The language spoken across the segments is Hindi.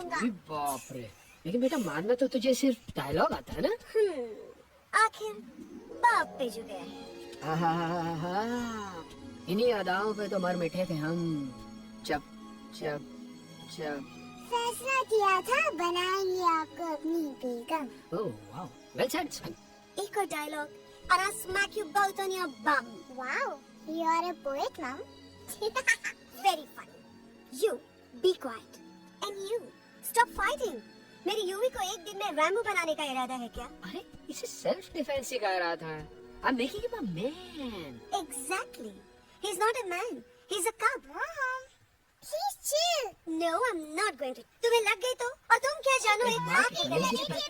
करूंगा। बाप रे, लेकिन बेटा मानना तो तुझे सिर्फ डायलॉग आता है ना? आखिर बाप पे जो गया है। इन्हीं अदाओं पे तो मर मिटे थे हम जब जब जब फैसला किया था बनाएंगे आपको अपनी बेगम। ओह वाओ, वेल सेड सन। एक और dialogue and I'll smack you both on your bum. Wow, you're a poet, mom. Very funny. You, be quiet. And you, stop fighting. मेरी यूवी को एक दिन में रैम्बो बनाने का इरादा है क्या? अरे इसे सेल्फ डिफेंस सिखा रहा था। I'm making him a man. Exactly. He's not a man. He's a cub. Mom, he's chill. No, I'm not going to. तुम्हें लग गई तो? और तुम क्या जानो एक माँ की गलती पर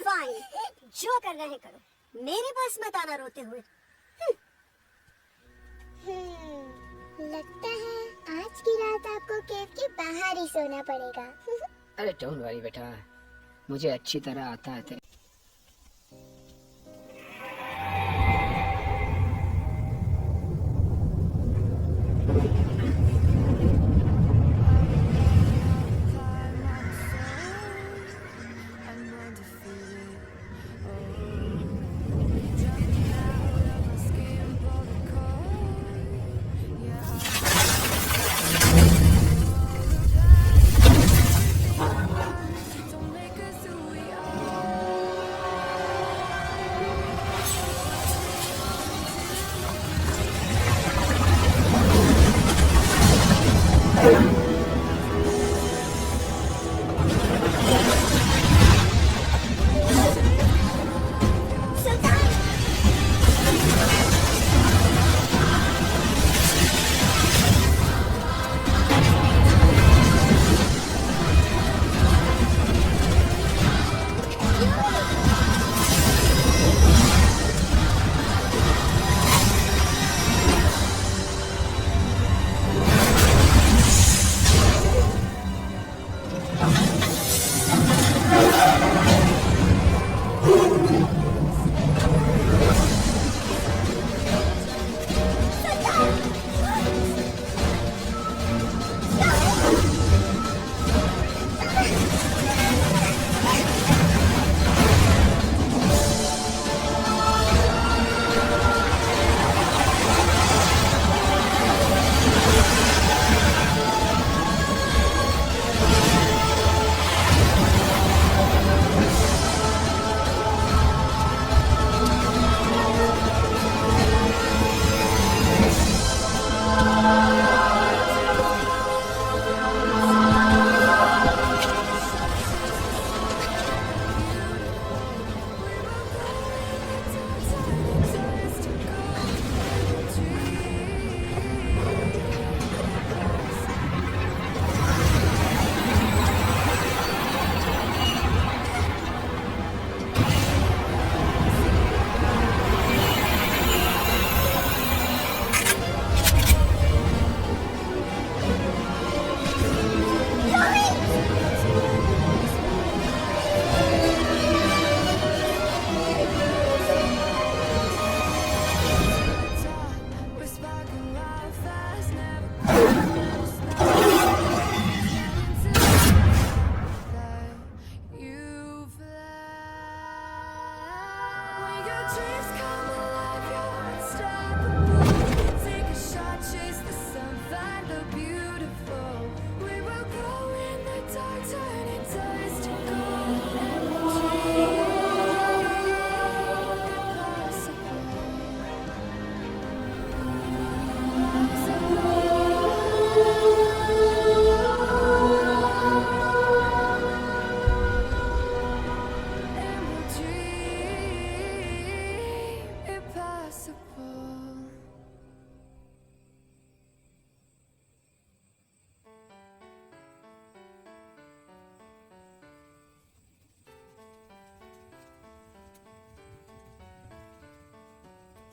Fine. जो करना है करो। मेरे पास मत आना रोते हुए। लगता है आज की रात आपको केव के बाहर ही सोना पड़ेगा। अरे डोंट वरी बेटा, मुझे अच्छी तरह आता है तेरे।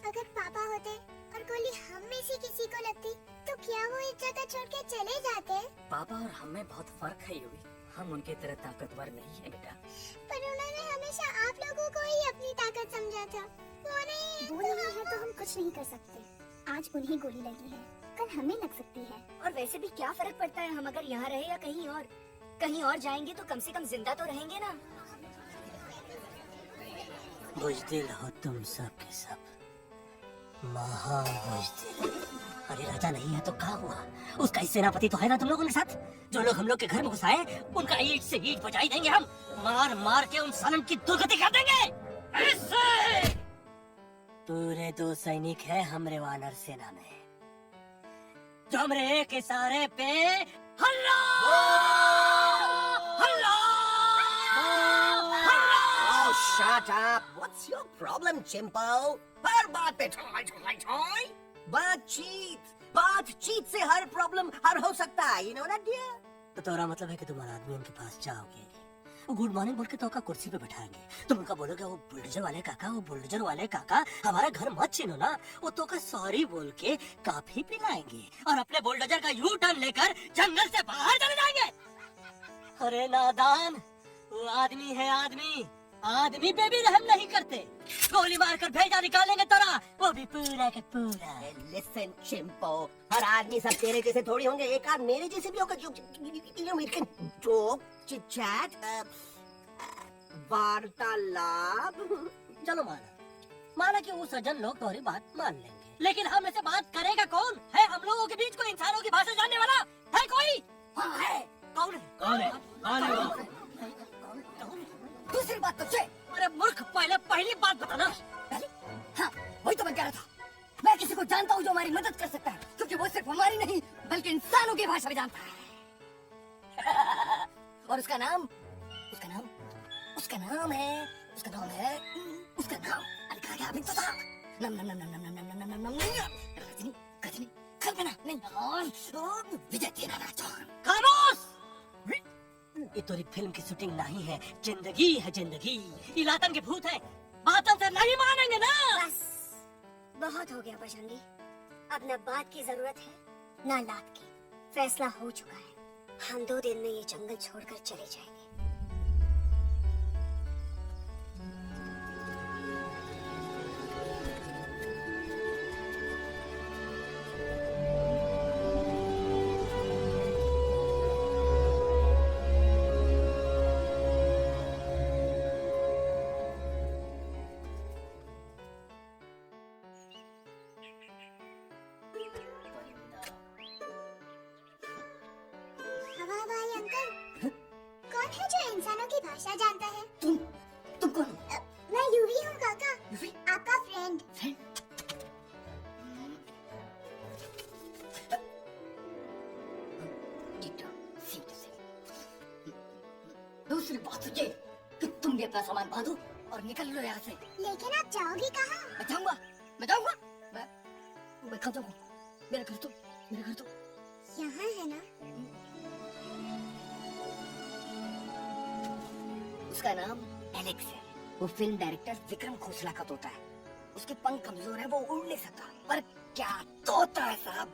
अगर पापा होते और गोली हम में से किसी को लगती तो क्या वो एक जगह छोड़ के चले जाते? पापा और हम में बहुत फर्क है यूवी, हम उनकी तरह ताकतवर नहीं है बेटा। पर उन्होंने हमेशा आप लोगों को ही अपनी ताकत समझा था। वो नहीं है तो हम कुछ नहीं कर सकते। आज उन्हें गोली लगी है, कल हमें लग सकती है। और वैसे भी क्या फर्क पड़ता है, हम अगर यहाँ रहे या कहीं और जाएंगे तो कम से कम जिंदा तो रहेंगे ना। बुजदिल हो तुम सब के सब, महान बुजदिल। अरे राजा नहीं है तो क्या हुआ? उसका ही सेनापति तो है ना तुम लोगों के साथ। जो लोग हम लोग के घर में घुस आए उनका ईंट से ईंट बजाई देंगे हम, मार मार के उन सालन की दुर्गति कर देंगे। ऐसे पूरे 2 सैनिक है हमरे वानर सेना में, जो हमरे एक इशारे पे हल्ला हल्ला हल्ला। Oh, shut up! What's your problem, Chimpo? हर बात पे ठोय। बातचीत से हर प्रॉब्लम हल हो सकता है, you know that, dear? तो तुम्हारा मतलब है कि तुम आदमी उनके पास जाओगे, वो गुड मॉर्निंग बोल के तो कुर्सी पे बैठाएंगे, तुम उनका बोलोगे वो बुलडोजर वाले काका हमारा घर मत छीनो ना, वो तो का सॉरी बोल के काफी पिलाएंगे और अपने बुलडोजर का यू टर्न लेकर जंगल से बाहर चले जाएंगे। अरे नादान, वो आदमी है आदमी पे भी रहम नहीं करते, गोली मारकर भेजा निकालेंगे तोरा, वो भी पूरा के पूरा। Listen, Chimpo, हर आदमी सब तेरे जैसे थोड़ी होंगे, एक आध मेरे जैसे भी होगा। We can talk, chit chat, वार्तालाप। चलो माना कि वो सज्जन लोग तुम्हारी बात मान लेंगे, लेकिन हम ऐसे बात करेगा कौन है? हम लोगों के बीच कोई इंसानों की भाषा जानने वाला है कोई? हाँ है। कौन है? दूसरी बात तुझे। अरे मूर्ख, पहली बात बताना। हाँ, वही तो मैं कह रहा था। मैं किसी को जानता हूँ जो हमारी मदद कर सकता है, क्योंकि वो सिर्फ हमारी नहीं बल्कि इंसानों की भाषा भी जानता है। और उसका नाम है अलका क्या भी तो था। रजनी कल्पना नहीं, विजय तेनालीराम। खामोश! ये तो एक फिल्म की शूटिंग नहीं है, जिंदगी। इलातन के भूत है, बातों से नहीं मानेंगे ना। बस बहुत हो गया बजरंगी, अब न बात की जरूरत है न लात की। फैसला हो चुका है, हम 2 दिन में ये जंगल छोड़कर चले जाएंगे। हवा भाई अंकल, कौन है जो इंसानों की भाषा जानता है? तुम कौन हो? मैं यूवी हूँ काका, यूवी? आपका फ्रेंड। दूसरी बात ये कि तुम ये अपना सामान बांधो और निकल लो यहाँ से। लेकिन आप जाओगे कहाँ? मैं जाऊंगा। मैं कहाँ जाऊंगा? मेरा घर तो यहाँ है ना? उसका नाम एलेक्स है। वो फिल्म डायरेक्टर विक्रम खोसला का तोता है। उसके पंख कमजोर है, वो उड़ नहीं सकता, पर क्या तोता है साहब।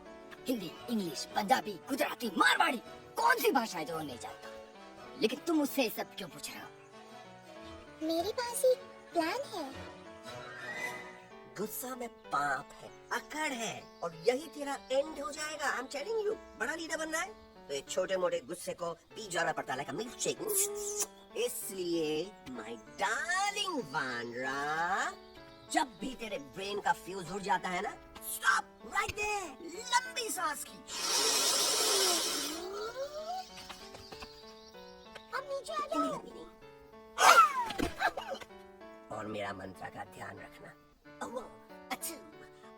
हिंदी, इंग्लिश, पंजाबी, गुजराती, मारवाड़ी, कौन सी भाषा है जो वो नहीं जानता? लेकिन तुम उससे सब क्यों पूछ रहे हो? मेरे पास एक प्लान है। गुस्सा में पाप है, अकड़ है, और यही तेरा एंड हो जाएगा। I'm telling you, बड़ा लीडर बनना है तो एक छोटे मोटे गुस्से को पी जाना पड़ता है, like a milkshake। इसलिए माय डार्लिंग वानरा, जब भी तेरे ब्रेन का फ्यूज उड़ जाता है ना, स्टॉप राइट देयर, लंबी सांस की। अब नीचे आ जाओ। और मेरा मंत्र का ध्यान रखना।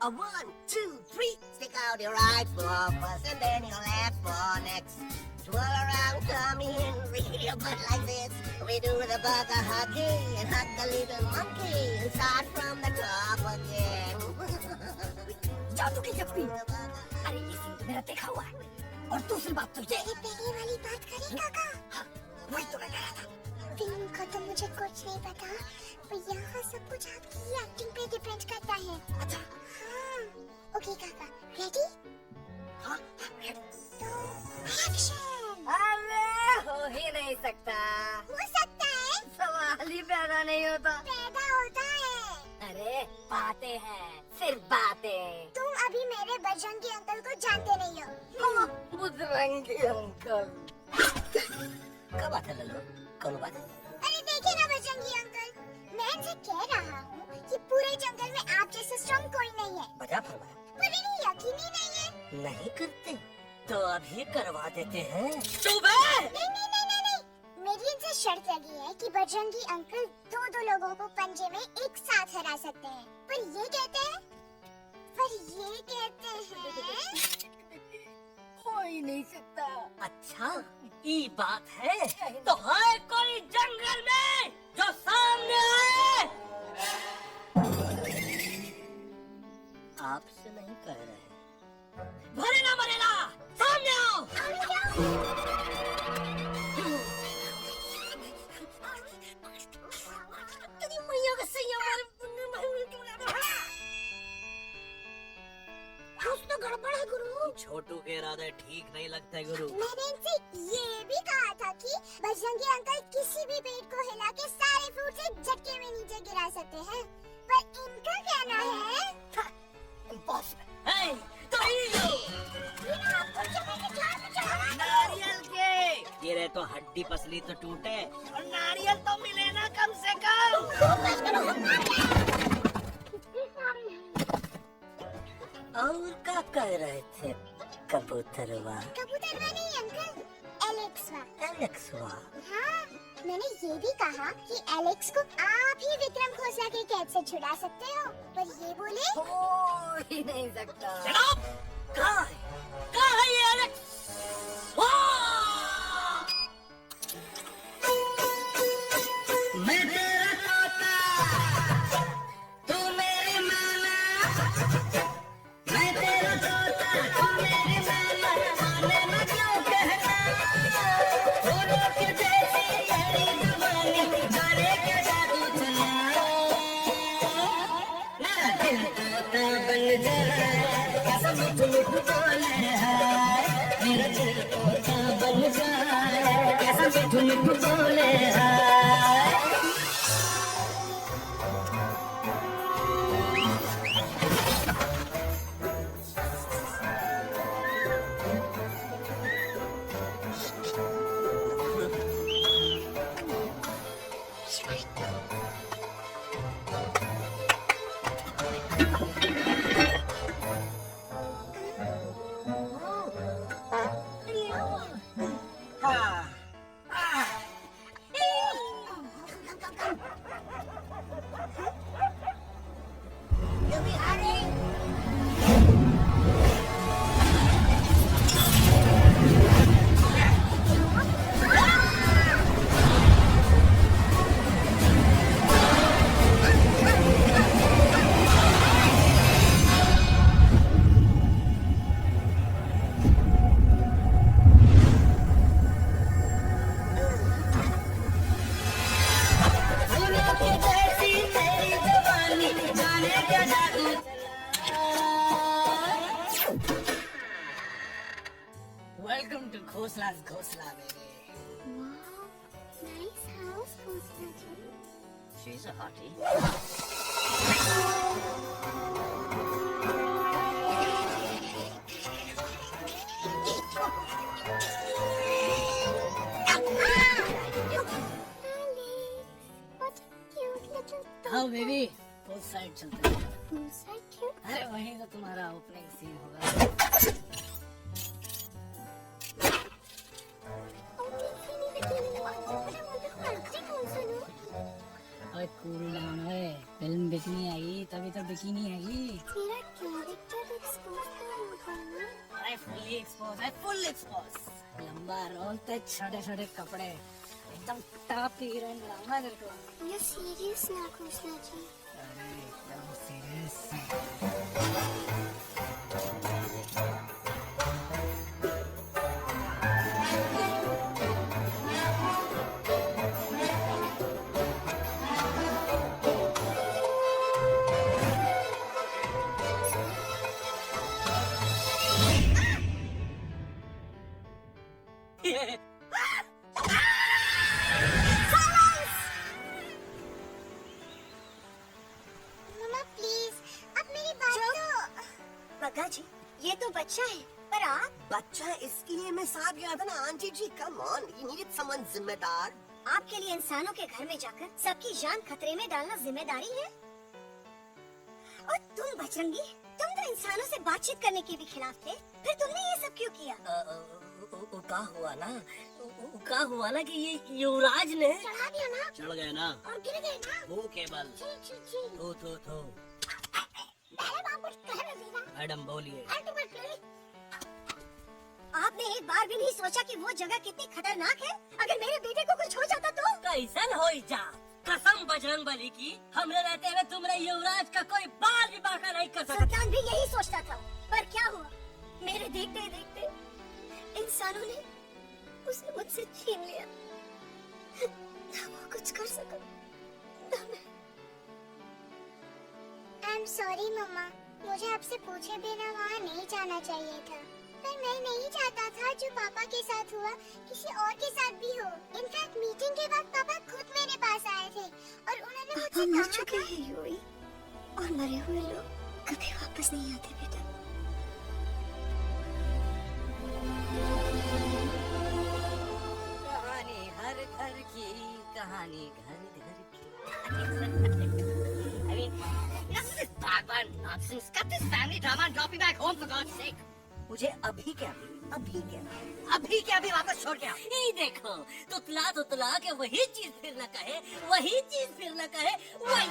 A 1, 2, 3. Stick out your right foot first and then your left foot next. Twirl around, come in, read your butt like this. We do the bugger huggy and hug the little monkey and start from the top again. जादू की जप्पी। अरे ये सीन तो मेरा देखा हुआ है। और दूसरी बात तो ये पहले वाली बात करें काका? हाँ, वही तो मैं कह रहा था। फिल्म का तो मुझे कुछ नहीं पता, पर यहाँ सब कुछ आपकी एक्टिंग पे डिपेंड करता है। अच्छा, हाँ, ओके काका, रेडी? हाँ, तो एक्शन। अरे हो ही नहीं सकता, हो सकता है, सवाल ही पैदा नहीं होता। पैदा होता है। अरे बातें हैं, सिर्फ बातें। तुम अभी बजरंगी अंकल को जानते नहीं हो। बजरंगी अंकल। क्या बात है लल्लू? कौन बात है? अरे देखिए ना बजरंगी अंकल, मैं इनसे कह रहा हूँ कि पूरे जंगल में आप जैसे स्ट्रॉन्ग कोई नहीं है। बजा फरमाया। पर इन्हें यकीन ही नहीं है। नहीं करते तो अभी करवा देते हैं। नहीं, मेरी इनसे शर्त लगी है कि बजरंगी अंकल दो लोगों को पंजे में एक साथ हरा सकते हैं। पर ये कहते हैं हो ही नहीं सकता। अच्छा ये बात है तो है कोई जंगल में जो सामने आए? आपसे नहीं कह रहे, भरेगा मरेगा, सामने आओ। छोटू के इरादे ठीक नहीं लगते गुरु। मैंने इनसे ये भी कहा था कि बजरंगी अंकल किसी भी पेड़ को हिला के सारे फ्रूट से झटके में नीचे गिरा सकते हैं। पर इनका कहना है नारियल के गिरे तो हड्डी पसली तो टूटे और नारियल तो मिले ना कम से कम। और क्या कह रहे थे कबूतरवा? कबूतरवा नहीं अंकल, एलेक्सवा। एलेक्सवा। हाँ, मैंने ये भी कहा कि एलेक्स को आप ही विक्रम खोसला के कैद से छुड़ा सकते हो। पर ये बोले हो ही नहीं सकता। कहाँ है ये एलेक्स? मैं तेरा तोता, तू मेरी माना। मैं तेरा तोता, तू मेरी माना। माने ना क्यों कहना? फूलों की जैसी तेरी जुबानी, जाने क्या जादू चला। मेरा दिल तोता बन जाए, कैसा मीठू मीठू बोले हाय। मेरा दिल तोता बन जाए, कैसा मीठू मीठू बोले hi. Welcome to Khosla's Khosla, baby. wow, nice house, Khosla ji. She's a hottie. What a cute little dog. हाँ बेबी, उस साइड चलते हैं। Who's so cute? अरे वहीं तो तुम्हारा ओपनिंग सीन होगा। अरे कूल डाउन है, फिल्म बिकनी आएगी तभी तो बिकिनी आएगी। तेरा कैरेक्टर एक्सपोज तो होगा ना। अरे फुल एक्सपोज। लंबा रोल तो छोटे छोटे कपड़े, एकदम टॉप हीरोइन लाऊंगा तेरे को। ये सीरियस ना खोसला जी। अरे एकदम सीरियस। बच्चा है, पर आप बच्चा इसलिए मैं साथ गया था ना aunty ji. Come on, you needed someone जिम्मेदार। आपके लिए इंसानों के घर में जाकर सबकी जान खतरे में डालना जिम्मेदारी है। और तुम बजरंगी, तुम तो इंसानों से बातचीत करने के भी खिलाफ थे, फिर तुमने ये सब क्यों किया? का हुआ ना कि ये युवराज ने चढ़ा दिया ना चढ़ गए ना और गिर गए ना। वो केवल छी छी छी। थो पहले बाप कुछ कह रहे थे ना। मैडम बोलिए। Ultimately, आपने एक बार भी नहीं सोचा कि वो जगह कितनी खतरनाक है? अगर मेरे बेटे को कुछ हो जाता तो? कैसन हो जा, कसम बजरंग बली की, हमरे रहते हुए तुमरे युवराज का कोई बाल भी बांका नहीं कर सकता। सुल्तान भी यही सोचता था, पर क्या हुआ? मेरे देखते देखते इंसानों ने उसे मुझसे छीन लिया। ना वो कुछ कर सका, ना मैं। I'm sorry मम्मा, मुझे आपसे पूछे बिना वहाँ नहीं जाना चाहिए था। पर मैं नहीं चाहता था जो पापा के साथ हुआ किसी और के साथ भी हो। इनफैक्ट मीटिंग के बाद पापा खुद मेरे पास आए थे और उन्होंने पापा मुझसे मर कहा चुके था हैं यूई, और मरे हुए लोग कभी वापस नहीं आते बेटा। कहानी हर घर की, कहानी घर घर की। I mean, enough of this bad nonsense. Cut this family drama and drop me back home for God's sake. मुझे अभी के अभी वापस छोड़ के आओ। ये देखो, तुतला के वही चीज फिर न कहे, वही चीज फिर न कहे, वही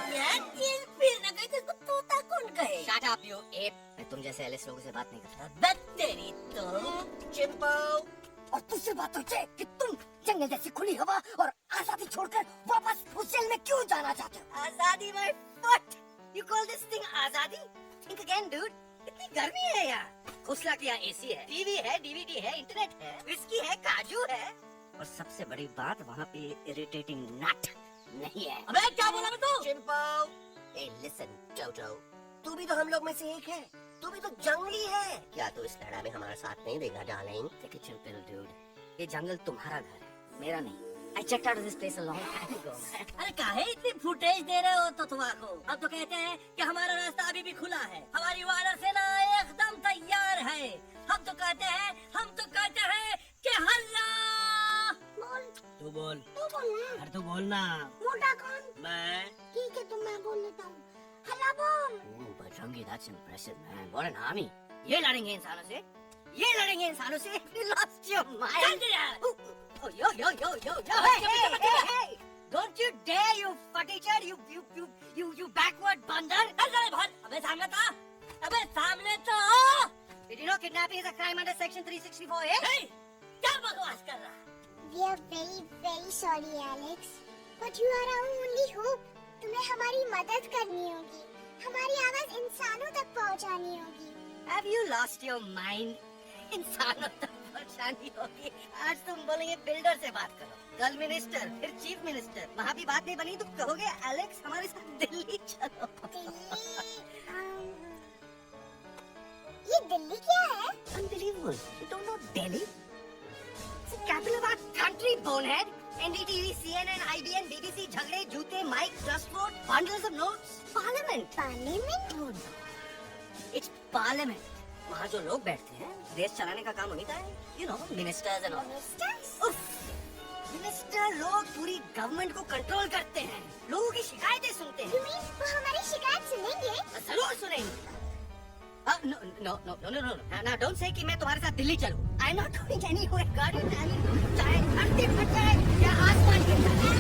चीज फिर न कहे, तो इसको तोता कौन कहे? Shut up, you ape. मैं तुम जैसे एलिस लोगों से बात नहीं करता। बस तेरी तो चिंपो, और तुझसे बात हो जाए कि तुम जंगल जैसी खुली हवा और आजादी छोड़कर वापस उस जेल में क्यों जाना चाहते हो? आजादी my foot. You call this thing आजादी? Think again, dude. इतनी गर्मी है यहाँ। खुसला के यहाँ एसी है, टीवी है, डीवीडी है, इंटरनेट है, विस्की है, काजू है, और सबसे बड़ी बात वहाँ पे इरिटेटिंग नट नहीं है। अबे क्या बोला मैं तू? चिंपो। Hey, listen, टोटो, तू भी तो हम लोग में से एक है। तू भी तो जंगली है। क्या तू इस लड़ाई में हमारा साथ नहीं देगा darling? Take a chill pill, dude. ये जंगल तुम्हारा घर है, मेरा नहीं। I checked out of this place a long time ago. अरे काहे इतनी फुटेज दे रहे हो तुतवा को? अब तो कहते हैं कि हमारा रास्ता अभी भी खुला है, हमारी वानर सेना एकदम तैयार है। हम तो कहते हैं कि हल्ला। तू बोल। अरे तू बोलना। मोटा कौन? मैं। ठीक है, तो मैं बोल लेता हूँ। हल्ला बोल। Ooh, Bajrangi, that's impressive, man. What an army. ये लड़ेंगे इंसानों से? You lost your mind. Oh, yo. Hey. Don't you dare, you futichard, you backward bandar. अबे सामने तो। Did you know kidnapping is a crime under section 364A? हे, क्या बकवास कर रहा? We are very very sorry Alex, but you are our only hope. तुम्हें हमारी मदद करनी होगी, हमारी आवाज इंसानों तक पहुंचानी होगी। Have you lost your mind? इंसानों तक पहुंचानी होगी। आज तुम बोलेंगे बिल्डर से बात करो, कल मिनिस्टर, फिर चीफ मिनिस्टर, वहाँ भी बात नहीं बनी तो कहोगे एलेक्स हमारे साथ दिल्ली चलो। ये दिल्ली क्या है? Unbelievable. You don't know Delhi? It's the capital of our country, bonehead. NDTV, CNN, IBN, BBC, झगड़े, जूते, mic, trust vote, bundles of notes. Parliament. Parliament? Oh no. It's parliament. वहाँ जो लोग बैठते हैं, देश चलाने का काम उन्हीं का है. You know, ministers and all. Ministers? उफ, मिनिस्टर लोग पूरी गवर्नमेंट को कंट्रोल करते हैं, लोगों की शिकायतें सुनते हैं. You mean वो हमारी शिकायत सुनेंगे? जरूर सुनेंगे. No. Now don't say कि मैं तुम्हारे साथ दिल्ली चलूं. I'm not going anywhere. God, चाहे धरती फट जाए या आसमान गिर जाए.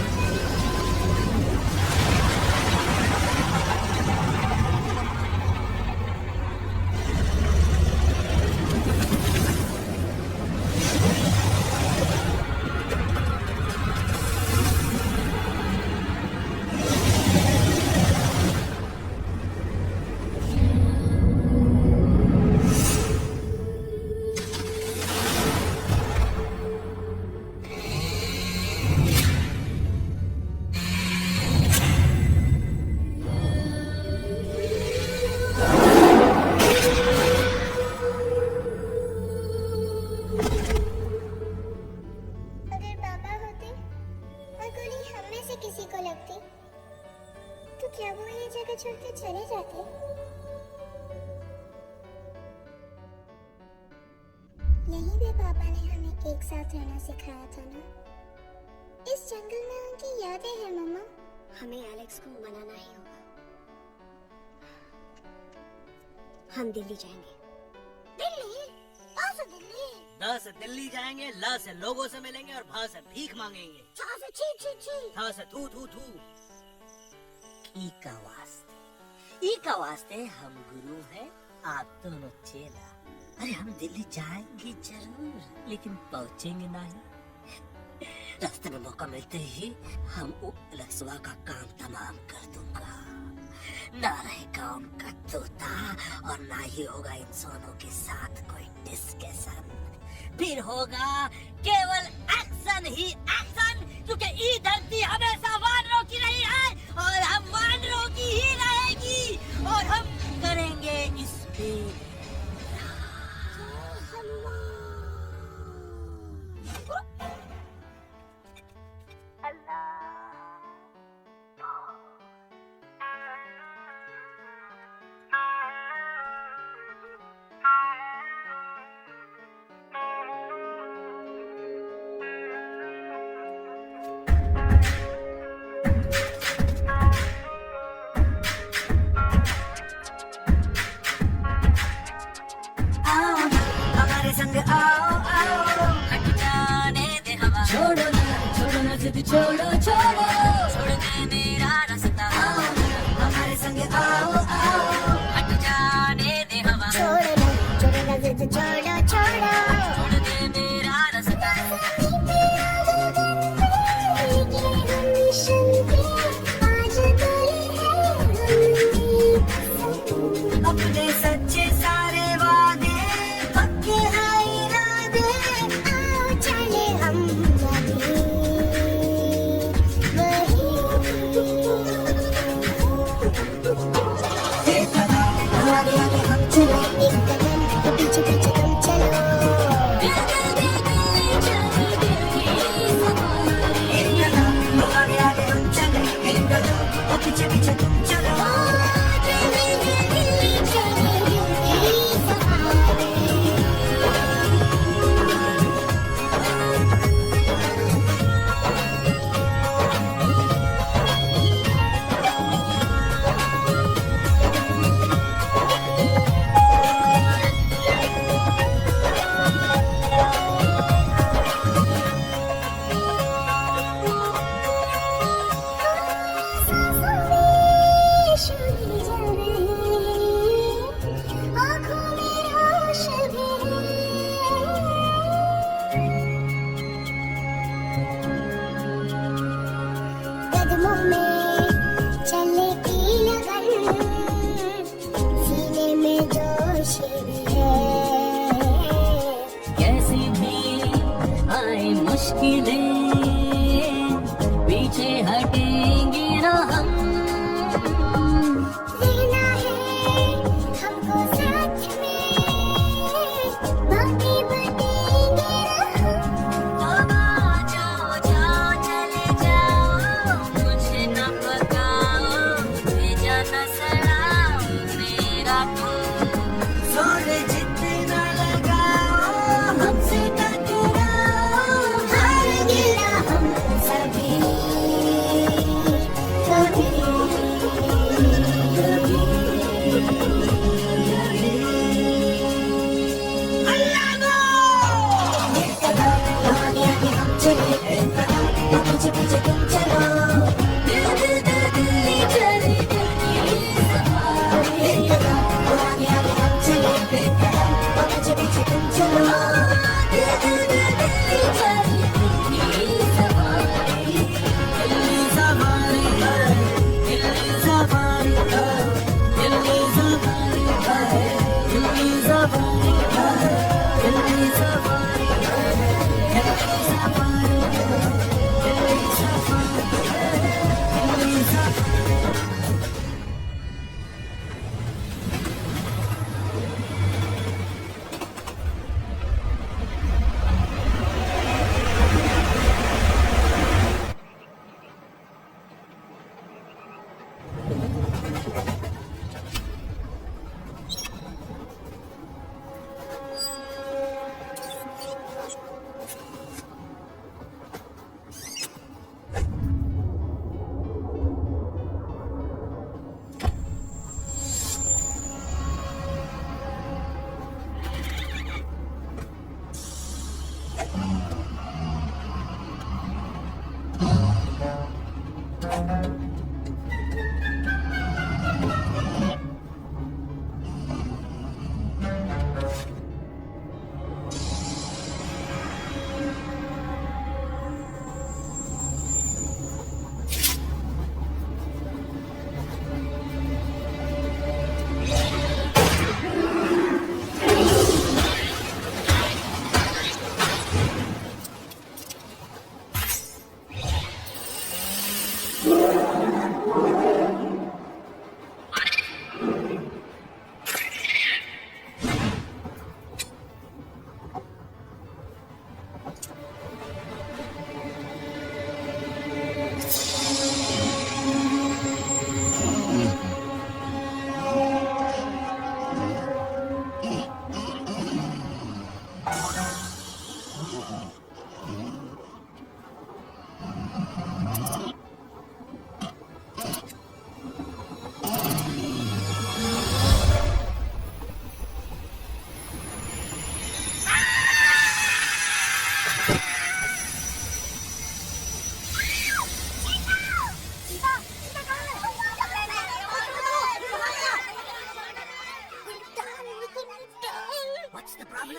यहीं पे पापा ने हमें एक साथ रहना सिखाया था ना। इस जंगल में उनकी यादें हैं मम्मा। हमें एलेक्स को मनाना ही होगा। हम दिल्ली जाएंगे। दिल्ली? कहाँ से दिल्ली? द से दिल्ली जाएंगे, ल से लोगों से मिलेंगे और भ से भीख मांगेंगे, चा से छी छी छी, थ से थू थू थू। ई का वास्ते हम गुरु हैं, आप दोनों चेला। अरे हम दिल्ली जाएंगे जरूर, लेकिन पहुंचेंगे नहीं। रास्ते में मौका मिलते ही हम वो लक्ष्वा का काम तमाम कर दूंगा। ना रहेगा उनका तोता और ना ही होगा इंसानों के साथ कोई डिस्कशन। फिर होगा केवल एक्शन ही एक्शन, क्योंकि ये धरती हमेशा वानरों की रही है और हम वानरों की ही रहेगी और हम करेंगे इस पे हमारे संग आओ आओ, हट जाने दे हवा। छोड़ो ना जिद, छोड़ो छोड़ दे मेरा रास्ता। हमारे संग आओ आओ, हट जाने दे हवा। छोड़ो ना जिद, छोड़ो छोड़ दे मेरा रास्ता। अपने सच्चे सारे वादे पक्के हैं इरादे। आओ चले हम आगे आगे हम चले, एक कदम तो पीछे पीछे तुम चलो। आगे आगे हम चले, एक कदम तो पीछे पीछे तुम चलो। कदमों में चले की लगन, सीने में जोश भी है। कैसी भी आए मुश्किलें, पीछे हटेंगे ना हम। रहना है हमको साथ में, बातें बतेंगे ना हम। जाओ जाओ चले जाओ, मुझे न पकाओ, भेजा न सड़ाओ मेरा जोर जितना लगाओ, हमसे टकराओ। हारेंगे ना हम सभी कभी। आगे आगे हम चले, पीछे पीछे तुम चलो। आगे आगे हम चले, पीछे पीछे तुम चलो। दिल्ली सवारी है, दिल्ली सवारी है, दिल्ली सवारी है, दिल्ली सवारी है, दिल्ली सवारी है, दिल्ली सवारी है, दिल्ली सवारी है, दिल्ली सवारी।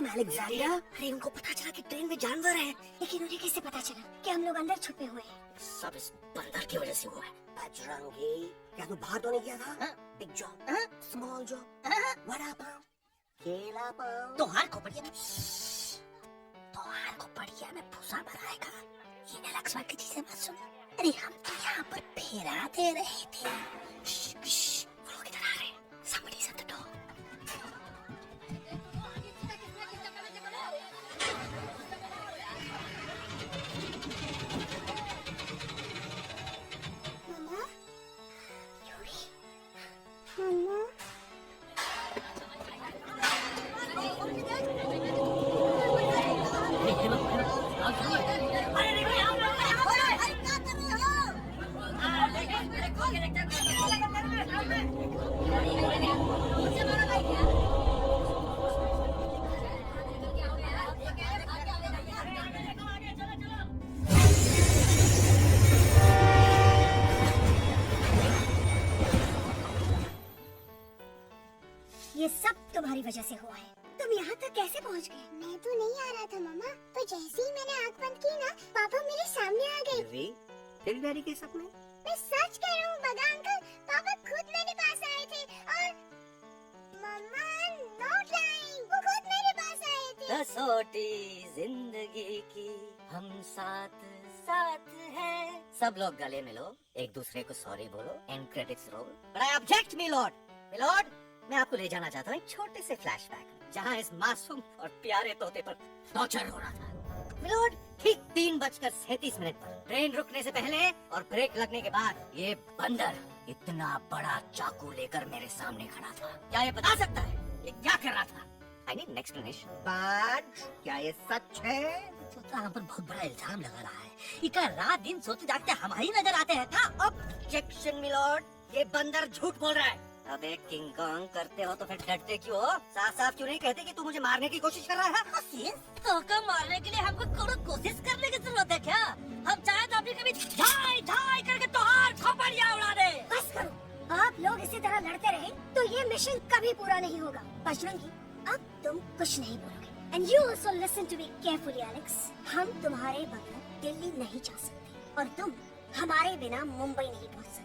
Madam Alexandra. अरे उनको पता चला कि ट्रेन में जानवर है। लेकिन उन्हें कैसे पता चला कि हम लोग अंदर छुपे हुए हैं? सब इस बंदर की वजह से हुआ है। बजरंगी, क्या तू बाहर तो नहीं गया था? हाँ? बिग जॉब, हाँ? स्मॉल जॉब, हाँ? वड़ा पाव, केला पाव। तो हार खोपड़िया में भूसा बनाएगा। ये नलक्सवाद की चीजें मत सुन। अरे हम तो यहाँ पर फेरा दे रहे थे। वो लोग इधर आ रहे हैं। Somebody is at the door. मम्मा, मम्मा, ये सब तुम्हारी वजह से हुआ है। तुम यहाँ तक कैसे पहुँच गए? मैं तो नहीं आ रहा था मम्मा, पर जैसे ही मैंने आँख बंद की ना, पापा मेरे सामने आ गए। तेरी डैडी के सपने? मैं सच कह रहा हूँ बगा अंकल, पापा खुद मेरे पास आए थे और मम्मा नॉट लाइंग, वो खुद मेरे पास आए थे। कसौटी जिंदगी की हम साथ साथ हैं। सब लोग गले मिलो, एक दूसरे को सॉरी बोलो, and credits roll. But I object milord, मैं आपको ले जाना चाहता हूँ एक छोटे से फ्लैशबैक जहाँ इस मासूम और प्यारे तोते पर टॉर्चर हो रहा था। मिलोड, ठीक 3:37 पर ट्रेन रुकने से पहले और ब्रेक लगने के बाद ये बंदर इतना बड़ा चाकू लेकर मेरे सामने खड़ा था। क्या ये बता सकता है ये क्या कर रहा था? I need explanation. बाज, क्या ये सच है? तो हम पर बहुत बड़ा इल्जाम लगा रहा है। इका रात दिन सोते जागते हम ही नजर आते हैं ना। ऑब्जेक्शन मिलोड, ये बंदर झूठ बोल रहा है। अबे किंग कॉन्ग करते हो तो फिर डरते क्यों हो? साफ साफ क्यों नहीं कहते कि तू मुझे मारने की कोशिश कर रहा है? तो को मारने के लिए हमको थोड़ा कोशिश करने की जरूरत है क्या? हम चाहे तो अभी कभी झाई झाई करके तोहार खोपड़िया उड़ा दे। बस करो, आप लोग इसी तरह लड़ते रहे तो ये मिशन कभी पूरा नहीं होगा। बजरंगी, अब तुम कुछ नहीं बोलोगे। And you also listen to me carefully, Alex. हम तुम्हारे बगैर दिल्ली नहीं जा सकते और तुम हमारे बिना मुंबई नहीं पहुंच सकते।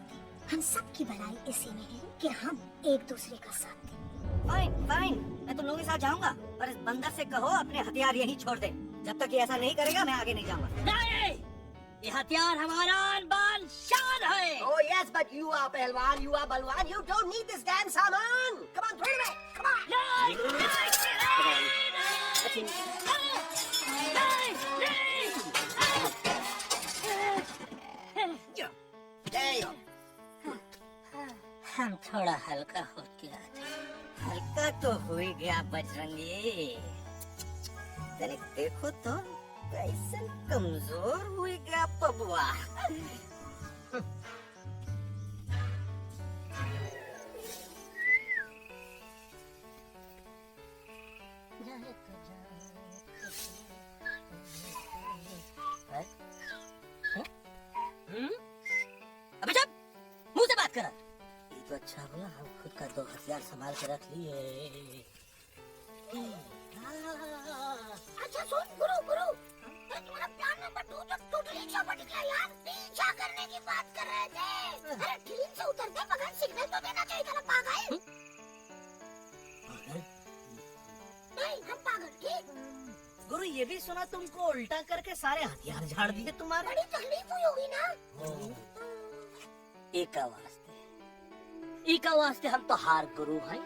हम सब की भलाई इसी में है कि हम एक दूसरे का साथ दें। फाइन, मैं तुम लोगों के साथ जाऊंगा, पर इस बंदर से कहो अपने हथियार यहीं छोड़ दे। जब तक ये ऐसा नहीं करेगा मैं आगे नहीं जाऊंगा। नहीं, ये हथियार हमारा आन-बान शान है। Oh yes, but you are पहलवान, you are बलवान, you don't need this damn सामान. Come on, throw it away. Come on. नहीं, There you go. हम थोड़ा हल्का हो गया था। हल्का तो हो ही गया बजरंगी। तनिक देखो तो कैसे कमजोर हुई गया पबुआ। अबे चुप, मुंह से बात कर। ये तो अच्छा हुआ हम खुद का 2 हथियार संभाल के रख लिए। अच्छा सुन गुरु, तुम्हारा प्लान नंबर 2 तो टोटली चौपट गया यार। पीछा करने की बात कर रहे थे। अरे ट्रेन से उतरते बगैर सिग्नल तो देना चाहिए था ना पागल। नहीं हम पागल ठीक। गुरु ये भी सुना तुमको उल्टा करके सारे हथियार झाड़ दिए तुम्हारे। बड़ी तकलीफ हुई होगी ना। एका वास्ते हम तो हार गुरु हैं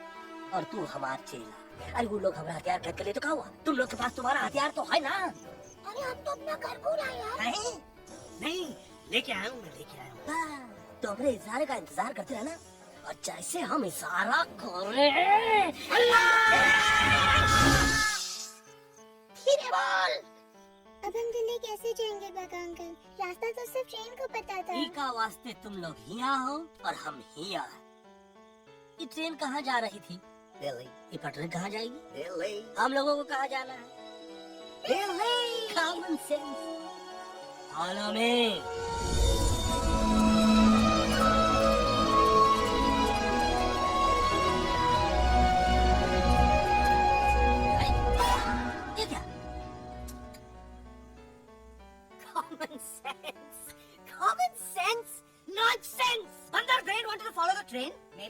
और तू हमार चेला। अरे वो लोग हमारा हथियार फेंक के लिए तो क्या हुआ? तुम लोग के पास तुम्हारा हथियार तो है ना। अरे हम तो अपना घर को लाए यार। नहीं लेके आया हूँ, मैं लेके आया हूँ। तो अपने इशारे का इंतजार करते रहना और जैसे हम इशारा करें धीरे बोल। अब हम दिल्ली कैसे जाएंगे बगा अंकल? रास्ता तो सिर्फ ट्रेन को पता था। एका वास्ते तुम लोग हिया हो और हम हिया। ये ट्रेन कहाँ जा रही थी? दिल्ली, ये पटरी कहाँ जाएगी? दिल्ली, हम लोगों को कहाँ जाना है? Delhi. Common sense. Follow me.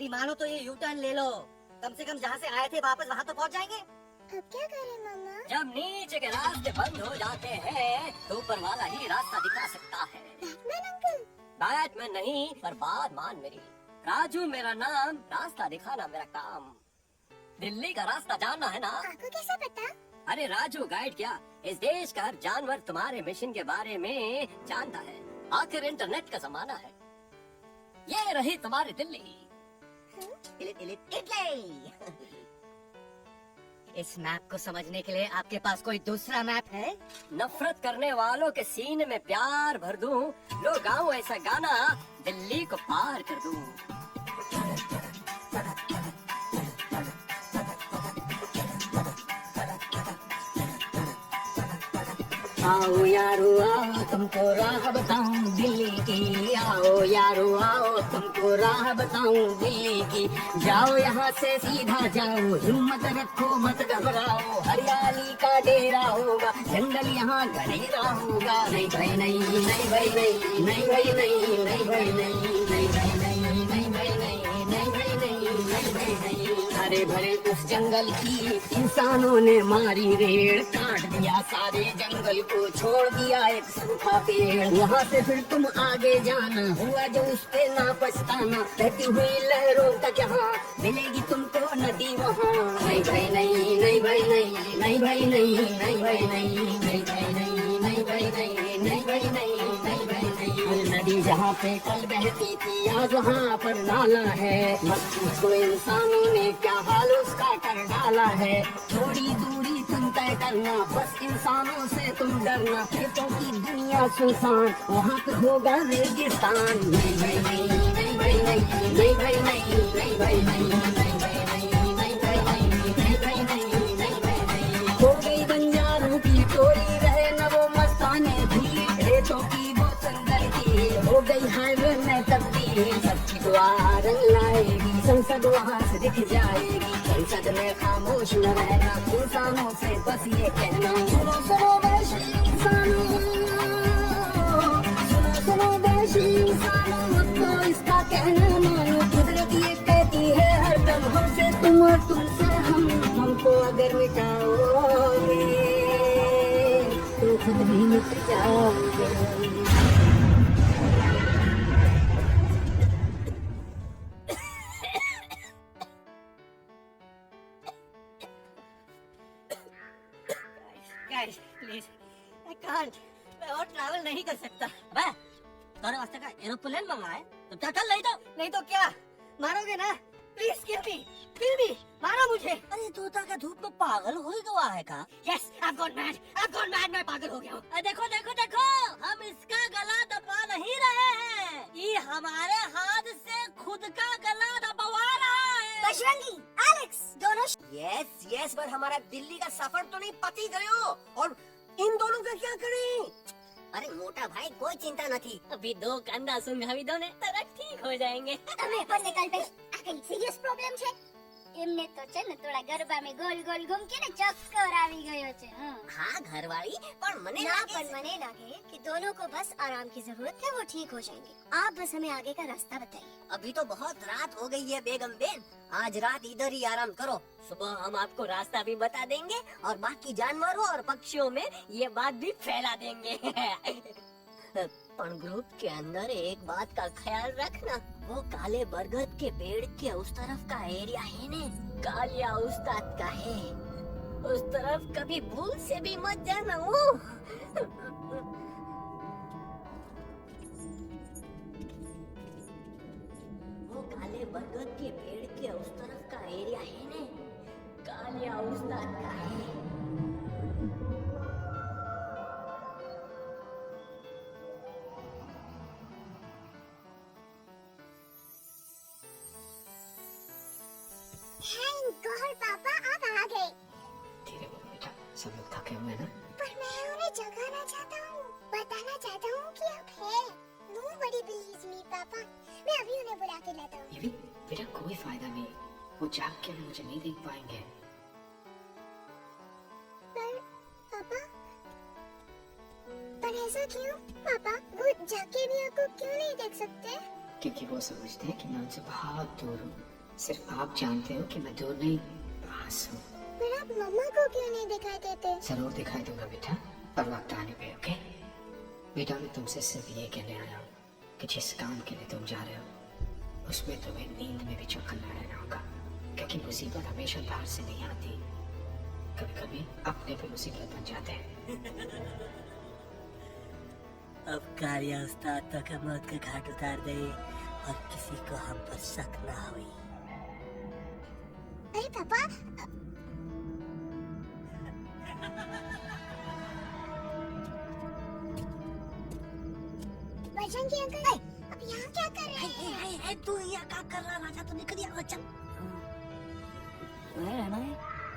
मेरी मानो तो ये यू टर्न ले लो, कम से कम जहाँ से आए थे वापस वहाँ तो पहुँच जाएंगे। अब क्या करें मम्मा? जब नीचे के रास्ते बंद हो जाते हैं तो ऊपर वाला ही रास्ता दिखा सकता है। Batman uncle. बैटमैन नहीं, पर बात मान मेरी। राजू मेरा नाम, रास्ता दिखाना मेरा काम। दिल्ली का रास्ता जानना है ना? आपको कैसे पता? अरे राजू गाइड क्या, इस देश का हर जानवर तुम्हारे मिशन के बारे में जानता है। आखिर इंटरनेट का जमाना है। ये रही तुम्हारी दिल्ली। इटली। इस मैप को समझने के लिए आपके पास कोई दूसरा मैप है? नफरत करने वालों के सीने में प्यार भर दूं, लो गाऊं ऐसा गाना, दिल्ली को पार कर दूं। आओ यारो आओ तुमको राह बताऊं दिल्ली की, आओ यारो आओ तुमको राह बताऊं दिल्ली की। जाओ यहाँ से सीधा जाओ, हिम्मत रखो मत घबराओ, हरियाली का डेरा होगा, जंगल यहाँ घनेरा होगा। नहीं भाई नहीं, नहीं भाई नहीं, नहीं भाई नहीं, नहीं भाई नहीं, नहीं भाई नहीं, नहीं भाई नहीं, नहीं भाई नहीं, नहीं भाई नहीं। हरे भरे उस जंगल की इंसानों ने मारी रेड़, काट दिया सारे जंगल को, छोड़ दिया एक सूखा पेड़। वहाँ से फिर तुम आगे जाना, हुआ जो उस पे ना पछताना, बहती हुई लहरों तक यहाँ मिलेगी तुमको नदी वहाँ। नहीं भाई नहीं, नहीं भाई नहीं, नहीं भाई नहीं, नहीं भाई नहीं, नहीं भाई नहीं, नहीं भाई नहीं, नहीं भाई नहीं, नहीं भाई नहीं। हर नदी जहाँ पे कल बहती थी आज वहाँ पर नाला है, मत पूछो इंसानों ने क्या हाल उसका कर डाला है। थोड़ी दूरी तुम तय करना, बस इंसानों से तुम डरना, खेतों की दुनिया सुनसान, वहाँ पे होगा रेगिस्तान। नहीं भाई नहीं, नहीं भाई नहीं, नहीं भाई नहीं, नहीं भाई नहीं, नहीं भाई नहीं, नहीं भाई नहीं, नहीं भाई नहीं, नहीं भाई नहीं। हो गई बंजारों की टोली, रहे न वो मस्ताने भूली, रेतों की वो संगति, हो गई हाईवे में तब्दील, सबकी दुआ रंग लाएगी, संसद वहाँ से दिख जाएगी, संसद में खामोश न रहना, इंसानों से बस ये कहना, सुनो सुनो देशी इंसानों, सुनो सुनो देशी इंसानों, मत तो इसका कहना मानो, कुदरत ये कहती है हरदम, हमसे तुम और तुमसे हम, हमको अगर मिटाओगे तो खुद भी मिट जाओगे। Guys, please, I can't. मैं और ट्रैवल नहीं कर सकता। बे, तोरे वास्ते का एरोप्लेन मंगाए तो क्या चल नहीं तो? नहीं तो क्या, मारोगे ना? प्लीज किल मी, मारो मुझे। अरे तू तो क्या धूप में पागल हो गया है का? Yes, I've gone mad, मैं पागल हो गया हूँ। देखो देखो देखो, हम इसका गला दबा नहीं रहे हैं, ये हमारे हाथ से खुद का गला दबवा रहा है। बजरंगी, एलेक्स, दोनों यस, पर हमारा दिल्ली का सफर तो नहीं पति गयो, और इन दोनों का क्या करें? अरे मोटा भाई कोई चिंता न थी, अभी दो कंधा सुंघावी दो ने तरह ठीक हो जाएंगे। તમે પણ નિકાલ બે આ કઈ સિરિયસ પ્રોબ્લેમ છે? એમને તો છે ને થોડા ગરબામાં ગોલ ગોલ ઘૂમકે ને ચક્કર આવી ગયો છે। हाँ घरवाली, पर मने ना पर मने लगे कि दोनों को बस आराम की जरूरत है, वो ठीक हो जाएंगे। आप बस हमें आगे का रास्ता बताइए। अभी तो बहुत रात हो गई है बेगम बेन, आज रात इधर ही आराम करो, सुबह हम आपको रास्ता भी बता देंगे और बाकी जानवरों और पक्षियों में ये बात भी फैला देंगे। पर ग्रुप के अंदर एक बात का ख्याल रखना, वो काले बरगद के पेड़ के उस तरफ का एरिया है ने, कालिया उस्ताद का है, उस तरफ कभी भूल से भी मत जाना। वो काले बरगद के पेड़ के उस तरफ का एरिया है ने, कालिया उस्ताद का है। थैंक गॉड पापा आप आ गए। धीरे बोलो बेटा, सब लोग थके हुए ना। पर मैं उन्हें जगाना चाहता हूँ, बताना चाहता हूँ कि आप हैं। Nobody believes me पापा, मैं अभी उन्हें बुला के लाता हूँ। ये भी बेटा कोई फायदा नहीं, वो जाग के मुझे नहीं देख पाएंगे। पर ऐसा क्यों पापा? वो जाके भी आपको क्यों नहीं देख सकते? क्योंकि वो समझते हैं कि मैं उनसे बहुत दूर हूँ। सिर्फ आप जानते हो कि मैं दूर नहीं, पास हूँ। पर आप मम्मा को क्यों नहीं दिखाई देते? जरूर दिखाई दूंगा बेटा, पर वक्त आने पे, ओके? बेटा मैं तुमसे सिर्फ ये कहने आया हूँ कि जिस काम के लिए तुम जा रहे हो उसमें तुम्हें नींद में भी चौकन्ना रहना होगा, क्योंकि मुसीबत हमेशा बाहर से नहीं आती, कभी कभी अपने पे मुसीबत बन जाते हैं। अब कालिया उस्ताद तो के मौत के घाट उतार दे और किसी को हम पर शक ना हुई। अरे पापा, बजरंगी अंकल अब यहाँ क्या कर रहे हैं? तू यहाँ क्या कर रहा राजा? तू निकल यहाँ, चल।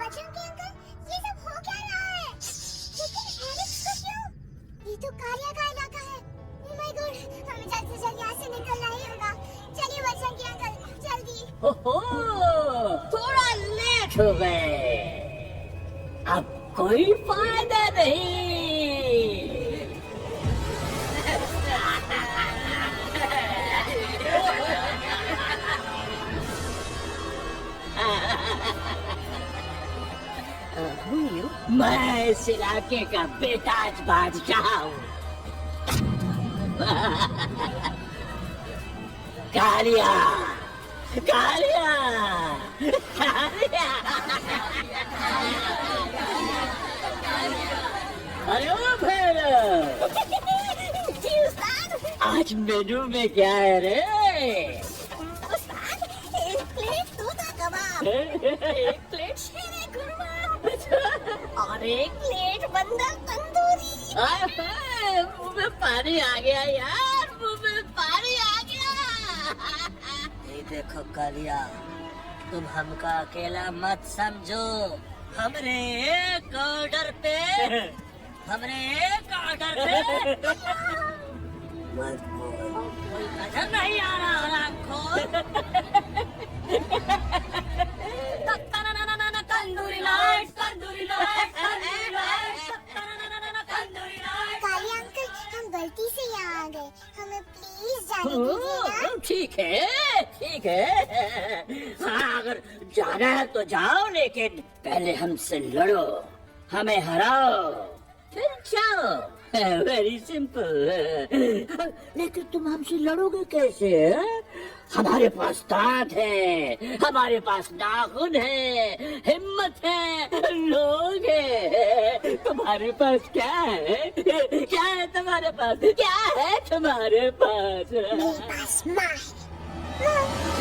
बजरंगी अंकल, ये सब हो क्या रहा है? लेकिन एलेक्स को क्यों? ये तो कालिया का इलाका है। ओह माय गॉड, हमें जल्द से जल्द यहाँ से निकलना ही होगा। चलिए बजरंगी अंकल, जल्दी। ओहो, थोड़ा लेट हो गए, अब कोई फायदा नहीं। मैं इस इलाके का बेताज बादशाह हूँ। कालिया, कालिया, कालिया। अरे ओ फिर जी उस्ताद। आज मेनू में क्या है रे? उस्ताद, एक प्लेट तोता कबाब, एक प्लेट शेरे खुरमा और एक प्लेट बंदर तंदूरी। मुंह में पानी आ गया यार, मुंह में पानी आ गया। ये देखो कालिया, तुम हमका अकेला मत समझो। हमरे एक ऑर्डर पे मत बोल, कोई नजर नहीं आ रहा tandoori light, tandoori light, tandoori light, tandoori light. Kaliya uncle, हम गलती से यहाँ आ गए, हमें प्लीज जाने दीजिए। ठीक है, ठीक है। हाँ, अगर जाना है तो जाओ, लेकिन पहले हमसे लड़ो, हमें हराओ, फिर जाओ। Very simple. लेकिन तुम हमसे लड़ोगे कैसे? हमारे पास दांत है, हमारे पास नाखून है, हिम्मत है, लोग है। तुम्हारे पास क्या है? क्या है तुम्हारे पास? क्या है तुम्हारे पास? मेरे पास माँ है।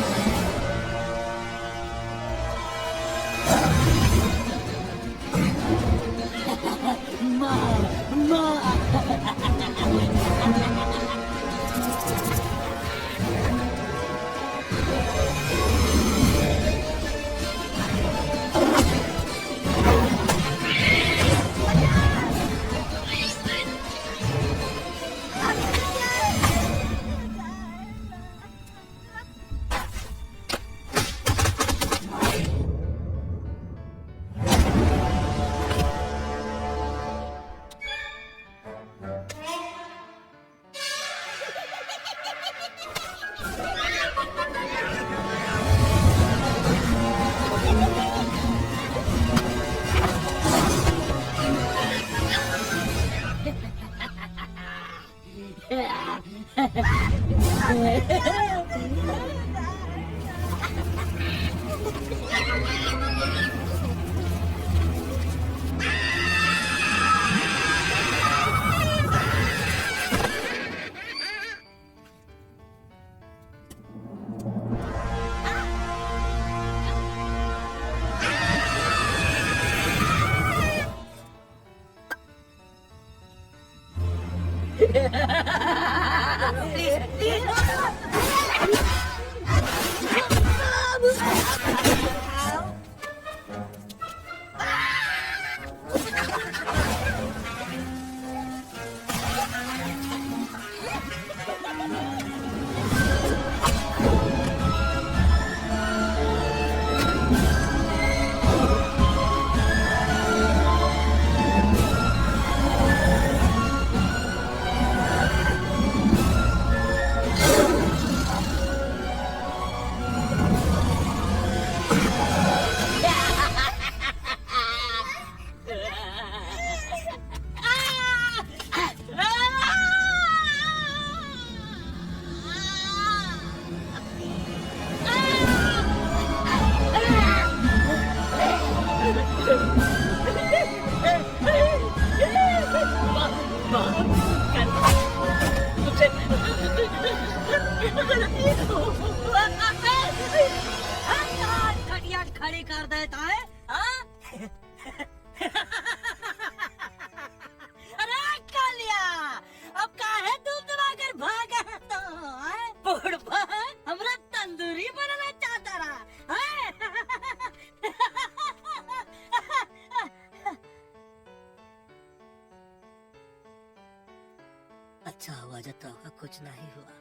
अच्छा हुआ जब तोका कुछ नहीं हुआ।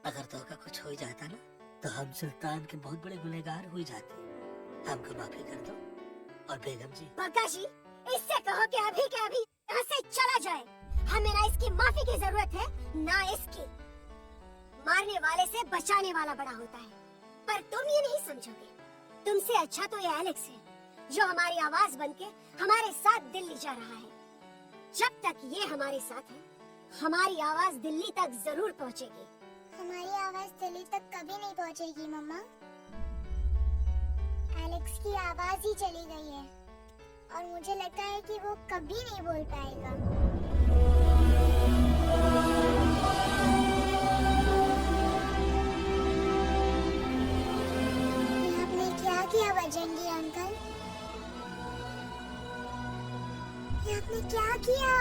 अगर तोका कुछ हो जाता ना तो हम सुल्तान के बहुत बड़े गुनहगार हो जाते। हमको माफी कर दो। और बेगम जी, बग्गा जी, इससे कहो कि अभी के अभी यहाँ से चला जाए। हमें ना इसकी माफी की जरूरत है ना इसकी। मारने वाले से बचाने वाला बड़ा होता है, पर तुम ये नहीं समझोगे। तुमसे अच्छा तो ये एलेक्स है जो हमारी आवाज बनके हमारे साथ दिल्ली जा रहा है। जब तक ये हमारे साथ है हमारी आवाज दिल्ली तक जरूर पहुंचेगी। हमारी आवाज दिल्ली तक कभी नहीं पहुंचेगी मम्मा। एलेक्स की आवाज ही चली गई है और मुझे लगता है कि वो कभी नहीं बोल पाएगा। ये आपने क्या किया बजरंगी अंकल? ये आपने क्या किया?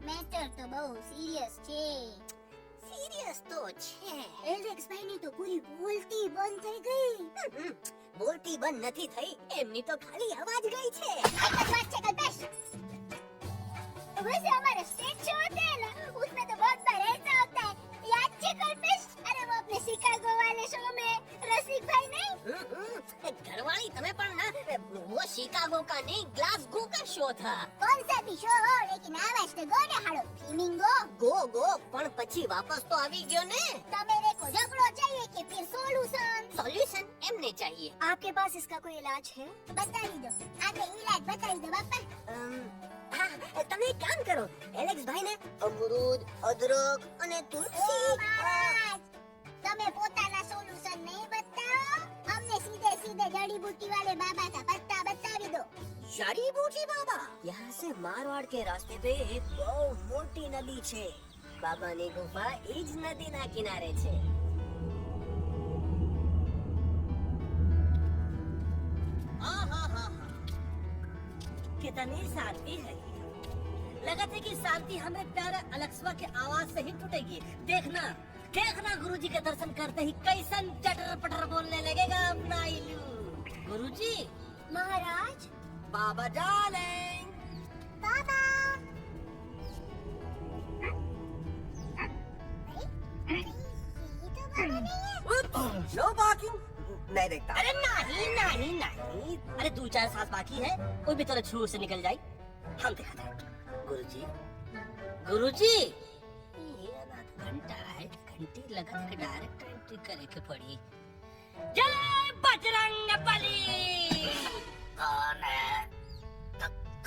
મેટર તો બહુ સિરિયસ છે. सीरियस तो છે. એલેક્સ ભાઈની તો પૂરી બોલતી બંધ થઈ ગઈ. બોલતી બંધ નથી થઈ, એમની તો ખાલી અવાજ ગઈ છે. एक बात છે कल्पेश. वैसे हमारे स्टेज शो होते हैं ना, उसमें तो बहुत बार ऐसा होता है. याद है कल्पेश? अरे वो अपने शिकागो वाले शो में रसिक भाई नहीं? घरवाली તમે પણ ના, वो शिकागो का नहीं ग्लासगो का शो था. कौन सा भी शो हो, लेकिन आवाज तो गोडे हाड़ो. फ्लेमिंगो. गो गो पण પછી વાપસ તો આવી ગયો ને. तो मेरे को झगड़ो चाहिए कि फिर सोल्यूशन? સોલ્યુશન એમને चाहिए. आपके पास इसका कोई इलाज है? बताई दो. आगे इलाज बताई दो बापा. હા, તમે એક કામ કરો, એલેક્સ ભાઈને અમરૂદ, અદરક અને ओ તુલસી. महाराज, તમે પોતાના સોલ્યુશન नहीं बताओ, हमने सीधे सीधे जड़ी बूटी वाले बाबा का पत्ता बतावी दो. जड़ी बूटी बाबा. यहाँ से मारवाड़ के रास्ते पे एक બહુ મોટી નદી છે. બાબાની ગુફા એ જ નદીના કિનારે છે. कितनी शांति है। लगा था कि शांति हमें प्यारे अलेक्सवा के आवाज से ही टूटेगी। देखना देखना गुरुजी के दर्शन करते ही कैसन चटर पटर बोलने लगेगा अपना इल्लू। गुरुजी, महाराज, बाबा डार्लिंग. बाबा। अरे, ये तो बाबा नहीं है। No barking. नहीं देखता. अरे नहीं नहीं नहीं, अरे 2-4 सांस बाकी है, वो भी तेरे छू से निकल जाए। हम दिखाते हैं। गुरुजी, गुरुजी, ये घंटा है, घंटी लगा के डायरेक्ट एंट्री करे के पड़ी। जय बजरंग बली। कौन है?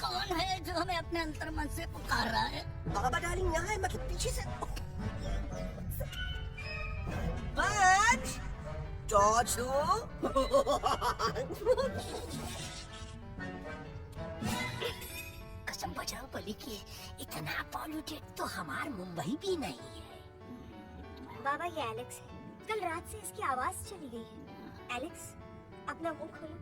कौन है जो हमें अपने अंतर्मन से पुकार रहा है? बाबा डार्लिंग यहाँ है, मतलब पीछे से. बच चौचू. कसम बजरंग बली की, इतना पॉल्यूटेड तो हमार मुंबई भी नहीं है। बाबा ये एलेक्स है। कल रात से इसकी आवाज चली गई है। एलेक्स, अपना मुंह खोलो।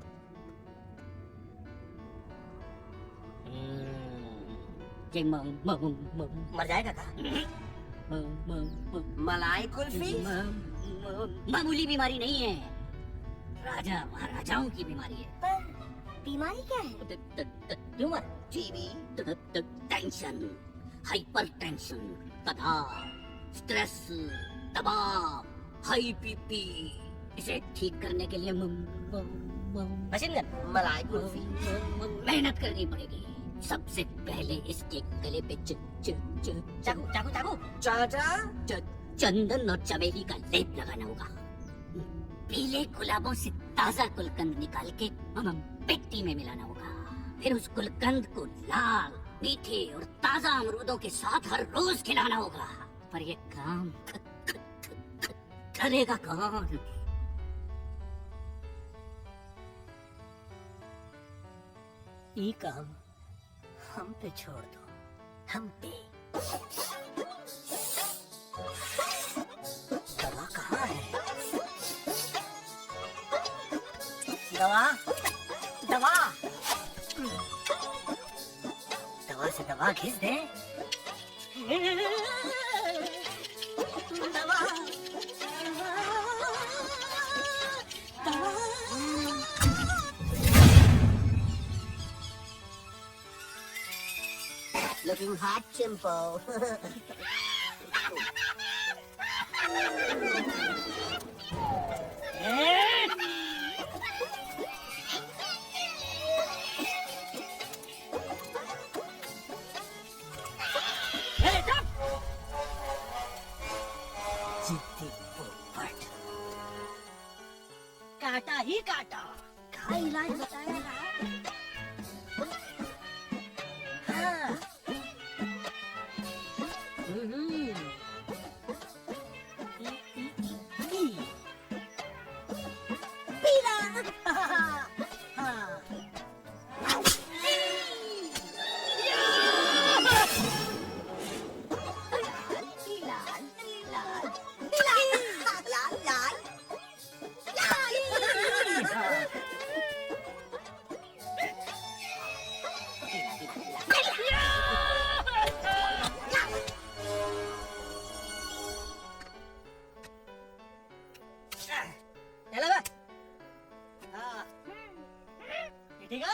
ये मर जाएगा का? मलाई कुल्फी. मामूली बीमारी नहीं है, राजा महाराजाओं की बीमारी है। पर बीमारी क्या है? Tumour, TB, tension, hyper tension, तनाव, स्ट्रेस, दबाव, हाई बीपी। इसे ठीक करने के लिए मशीन गन, मलाई कुल्फी. मेहनत करनी पड़ेगी। सबसे पहले इसके गले पे चाकू चाकू चाकू चाचा. चंदन और चमेली का लेप लगाना होगा। पीले गुलाबों से ताजा गुलकंद निकाल के मिट्टी में मिलाना होगा। फिर उस गुलकंद को लाल, मीठे और ताजा अमरूदों के साथ हर रोज खिलाना होगा। पर ये काम चलेगा कौन? ये काम हम पे छोड़ दो, हम पे। दवा कहाँ है? दवा, दवा, दवा से दवा घिस दे। दवा, दवा। Looking hot, Chimpo. जिद्दी पोपट, काटा ही काटा। का इलाज बताया ना? हाँ। पीला। हाँ। चलो बे। हाँ। ये ठीक है?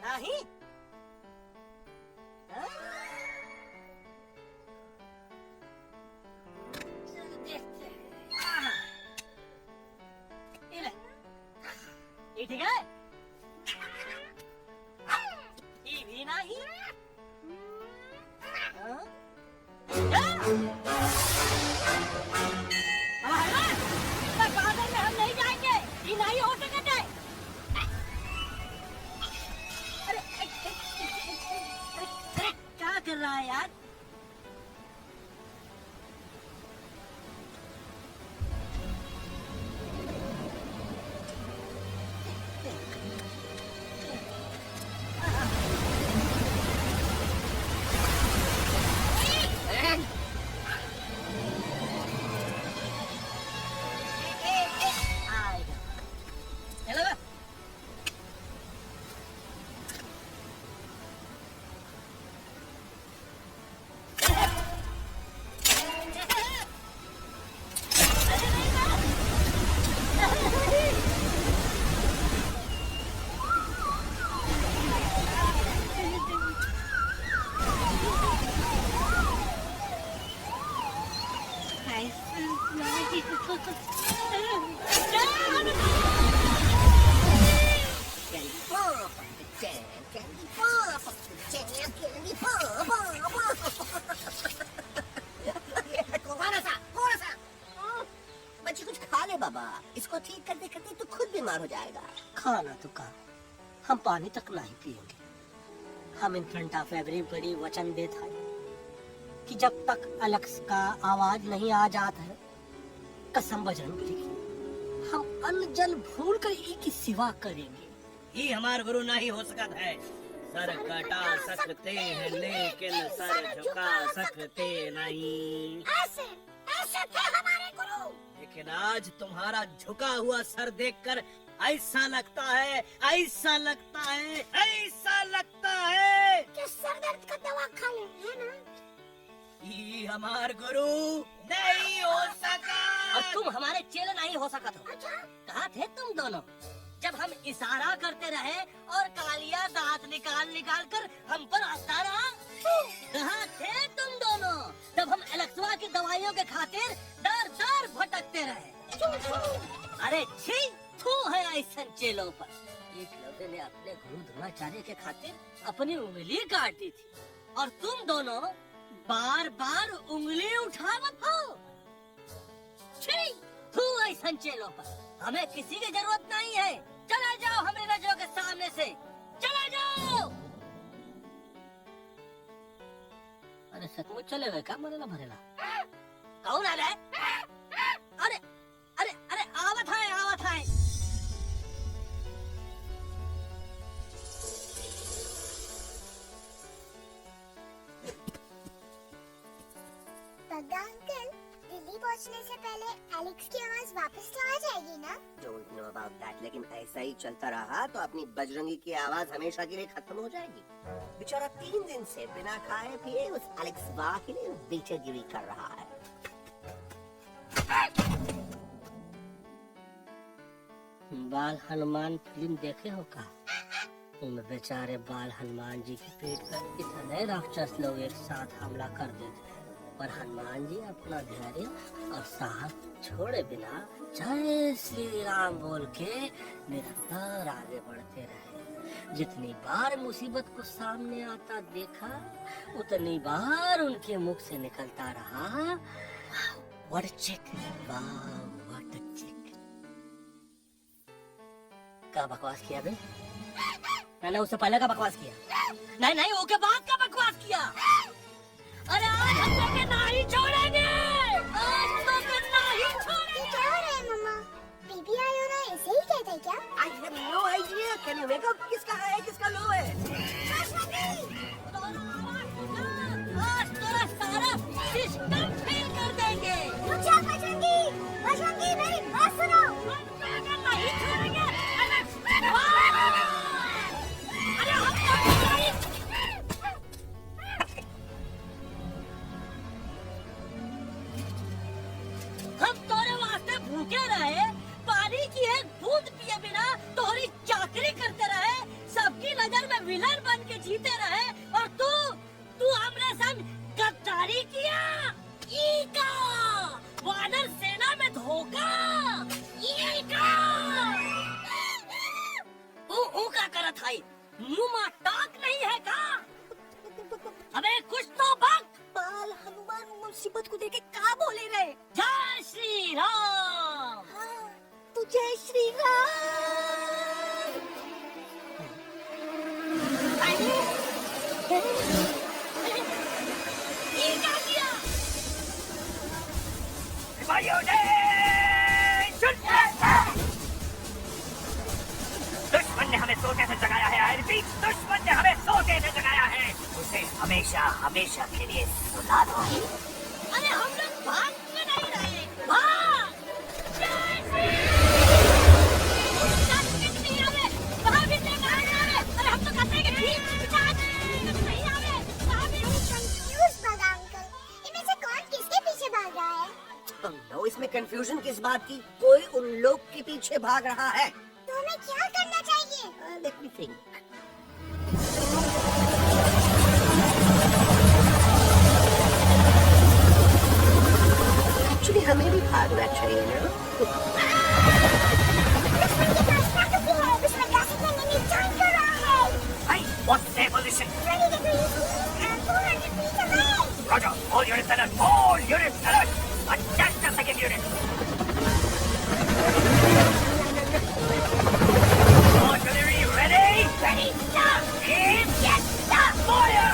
नहीं? हाँ? चलो देखते हैं। ये ले। ये ठीक है? ये भी नहीं? हाँ? बादल में हम नहीं जाएंगे, ये नहीं हो सकता। अरे क्या कर रहा है यार? चलो बे। बच्ची कुछ खा ले बाबा, इसको ठीक करते करते तू खुद बीमार हो जाएगा। खाना तो का, हम पानी तक नहीं पिएंगे। हम इन फ्रंट ऑफ एवरीबॉडी वचन देता है कि जब तक अलक्स का आवाज नहीं आ जाता है, कसम बजरंगबली की, हम अन्न जल भूल कर ई की सेवा करेंगे। ये हमार गुरु नहीं हो सकता है। सर कटा सकते हैं लेकिन सर झुका सकते नहीं। ऐसे ऐसे थे हमारे गुरु। लेकिन आज तुम्हारा झुका हुआ सर देखकर ऐसा लगता है, ऐसा लगता है, ऐसा लगता है कि सर दर्द का दवा खा ले, है ना? ये हमार गुरु नहीं हो सका। और तुम हमारे चेले नहीं हो सका तो अच्छा, कहाँ थे तुम दोनों जब हम इशारा करते रहे और कालिया दांत निकाल निकाल कर हम पर हंसता रहा? कहाँ थे तुम दोनों जब हम एलेक्सवा की दवाइयों के खातिर दर दर भटकते रहे? अरे छी, थू है ऐसा चेलों पर। एक लौटे ने अपने गुरु द्रोणाचार्य के खातिर अपनी उंगली काट दी थी और तुम दोनों बार बार उंगली उठावत हो। छी, थू ऐसा चेलों पर। हमें किसी की जरूरत नहीं है। चला जाओ हमारी नजरों के सामने से, चला जाओ। अरे सचमुच चले गए क्या? मरेला भरेला कौन आ रहा है? अंकल, दिल्ली पहुंचने से पहले एलेक्स की आवाज वापस तो आ जाएगी ना? डोंट नो अबाउट दैट, लेकिन ऐसा ही चलता रहा तो अपनी बजरंगी की आवाज हमेशा के लिए खत्म हो जाएगी। बेचारा 3 दिन से बिना खाए पिए उस एलेक्स वाह के लिए बेचैगिरी कर रहा है। बाल हनुमान फिल्म देखे हो का? उनमें बेचारे बाल हनुमान जी की पीठ पर इतने राक्षस लोग एक साथ हमला कर देते हैं, पर हनुमान जी अपना धैर्य और साहस छोड़े बिना जय श्री राम बोल के निरंतर आगे बढ़ते रहे। जितनी बार मुसीबत को सामने आता देखा, उतनी बार उनके मुख से निकलता रहा, व्हाट अ चिक, वाह व्हाट अ चिक। क्या बकवास किया बे? मैंने उससे पहले का बकवास किया? नहीं नहीं, वो के बाद का बकवास किया। अरे आज हम लोग नहीं छोड़ेंगे, आज लोग नहीं छोड़ेंगे। क्या हो रहा है मम्मा? बेबी आयोना ऐसे ही कहते हैं क्या? I have no idea. Can you make up किसका है किसका लो है? आज तेरा सारा सिस्टम फेल कर देंगे। रुक जा बजरंगी, बजरंगी मेरी बात सुनो। नहीं छोड़ेंगे। अरे हम तोरे वास्ते भूखे रहे, पानी की एक बूंद पिए बिना तोहरी चाकरी करते रहे, सबकी नजर में विलन बन के जीते रहे, और तू हमरे संग गद्दारी किया। ईका वानर सेना में धोखा। ईका ऊ का करत है, मुंह में टाक नहीं है का? अबे कुछ तो बक। बाल हनुमान मुसीबत को देखे क्या बोले रहे? जय श्री राम। तो जय श्री राम। ये क्या किया? दुश्मन ने हमें सोते से जगाया है। I repeat, दुश्मन ने हमें सोते से जगाया है। उसे हमेशा हमेशा के लिए सुला दो। अरे हम लोग भाग क्यों नहीं रहे? भाग! जय श्री राम! कहाँ भी नहीं आवे। अरे हम तो कहते हैं कि ठीक नहीं आवे। कहाँ भी कंफ्यूज बगा अंकल, इनमें से कौन किसके पीछे भाग रहा है? नो, इसमें कंफ्यूजन किस बात की? कोई उन लोग के पीछे भाग रहा है। तो हमें क्या करना चाहिए? Let me think. Actually, हमें भी भागना चाहिए ना? Hey, what's their position? Roger, all units alert, all units alert. Attack the second unit. Artillery ready? Ready, sir. Yes, sir. Fire!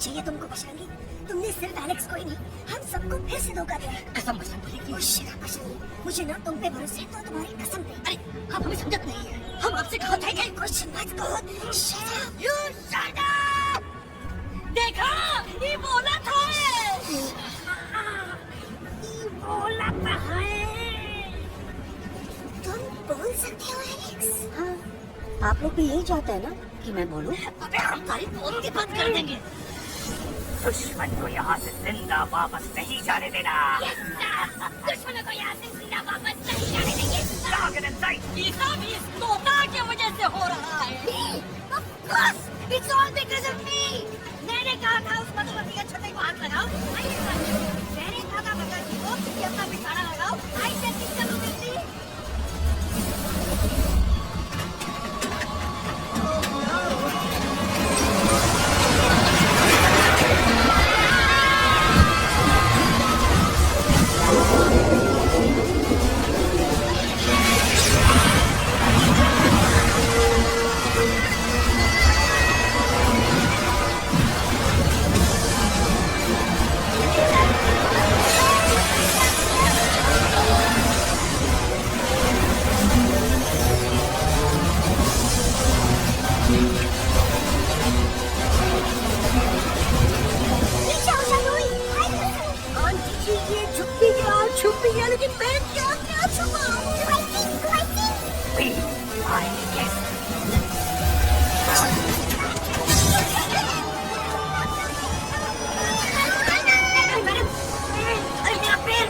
चाहिए तुमको बजरंगी। तुमने सिर्फ एलेक्स को ही नहीं, हम सबको फिर से धोखा दिया। कसम बजरंग बली की। बजरंगी, मुझे ना तुम पे भरोसा है तो तुम्हारी कसम पे। अरे आप हमें समझत नहीं है, हम आपसे कहा था कि कुछ मत कहो। Shut up. You shut up! देखा, ये बोला था। एलेक्स। हाँ, आप लोग भी यही चाहते हैं ना कि मैं बोलूं? अबे हम तारी बोल के बात कर देंगे। दुश्मन को यहाँ से जिंदा वापस नहीं जाने देना। दुश्मनों को यहाँ से जिंदा वापस नहीं जाने देंगे। Target in sight. ये सब इस तोता की वजह से हो रहा है। Of course, it's all because of me. मैंने कहा था उस मधुमक्खी के छत्ते को हाथ लगाओ। मैंने कहा था भगत जी को कि अपना बिछाना लगाओ। I said this deliberately. पीछे आओ शंगुई। आंटी जी ये छुप भी गया लेकिन मैं क्या क्या छुपाऊं? We are guests. अरे मेरा पैर।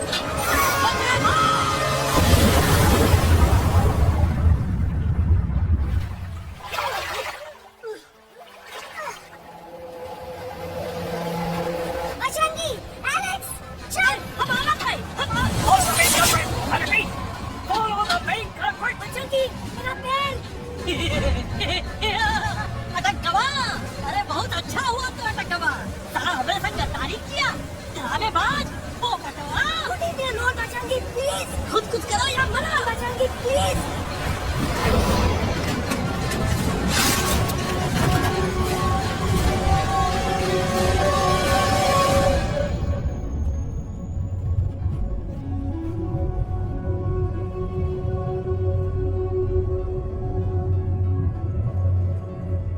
बजरंगी, एलेक्स, चल। हमारा भाई, Follow the main culprit. I repeat, follow the main culprit. Bajrangi, मेरा पैर। अटक गवा। अरे बहुत अच्छा हुआ तो अटक गवा। सारा हमें संग गद्दारी किया। ड्रामेबाज, वो कटवा। बजरंगी प्लीज, खुद कुछ करो या मरो। Bajrangi please.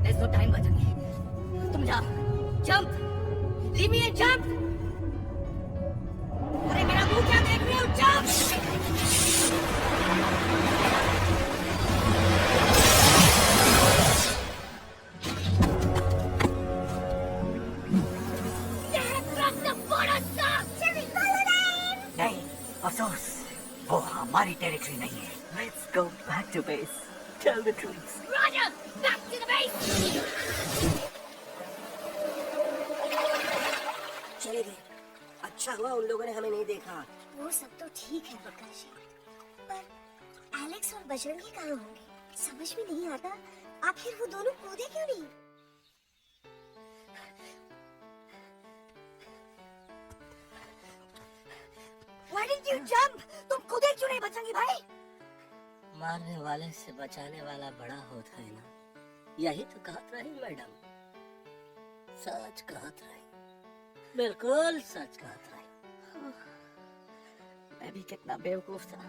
There's no time, Bajrangi. तुम जाओ। Jump. Leave me and jump. अरे मेरा मुंह क्या देख रहे हो? Jump. नहीं, अफसोस, वो हमारी टेरिटरी नहीं है। Let's go back to base. Tell the truth. Roger. Back to the base. चले गए। अच्छा हुआ उन लोगों ने हमें नहीं देखा। वो सब तो ठीक है बकर जी, पर एलेक्स और बजरंगी कहाँ होंगे? समझ में नहीं आता आखिर वो दोनों कूदे क्यों नहीं? Why didn't you jump? तुम कूदे क्यों नहीं बजरंगी भाई? मारने वाले से बचाने वाला बड़ा होता है ना। यही तो कहत रही मैडम। सच कहत रही, बिल्कुल सच कहत रही। मैं भी कितना बेवकूफ था।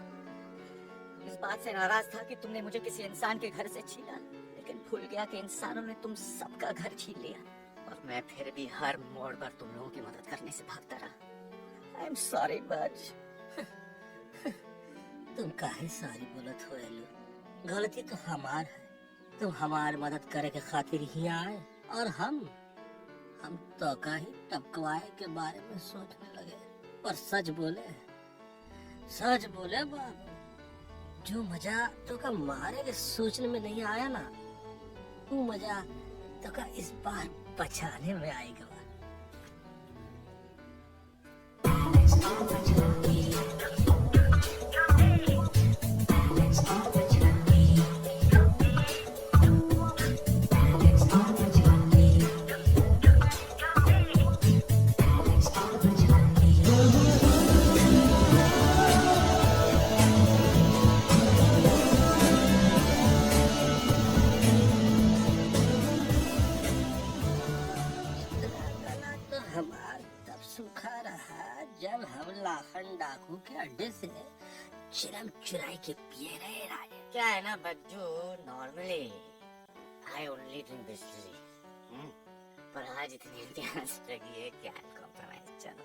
इस बात से नाराज था कि तुमने मुझे किसी इंसान के घर से छीना, लेकिन भूल गया कि इंसानों ने तुम सबका घर छीन लिया। और मैं फिर भी हर मोड़ पर तुम लोगों की मदद करने से भागता रहा। आई एम सॉरी बज। तुम काहे सारी बोलत हो एलू? गलती तो हमार है। तुम हमार मदद करे के खातिर ही आए और हम तो का ही टपकवाए के बारे में सोचने लगे। पर सच बोले बाबू, जो मजा तो का मारे के सोचने में नहीं आया ना, वो मजा तो का इस बार बचाने में आएगा। सूखा रहा जब हम लाखन डाकू के अड्डे से चिरम चुराई के पिए रहे राजा। क्या है ना Bajju, normally I only drink Bisleri, पर आज इतनी प्यास लगी है, क्या कॉम्प्रोमाइज। चलो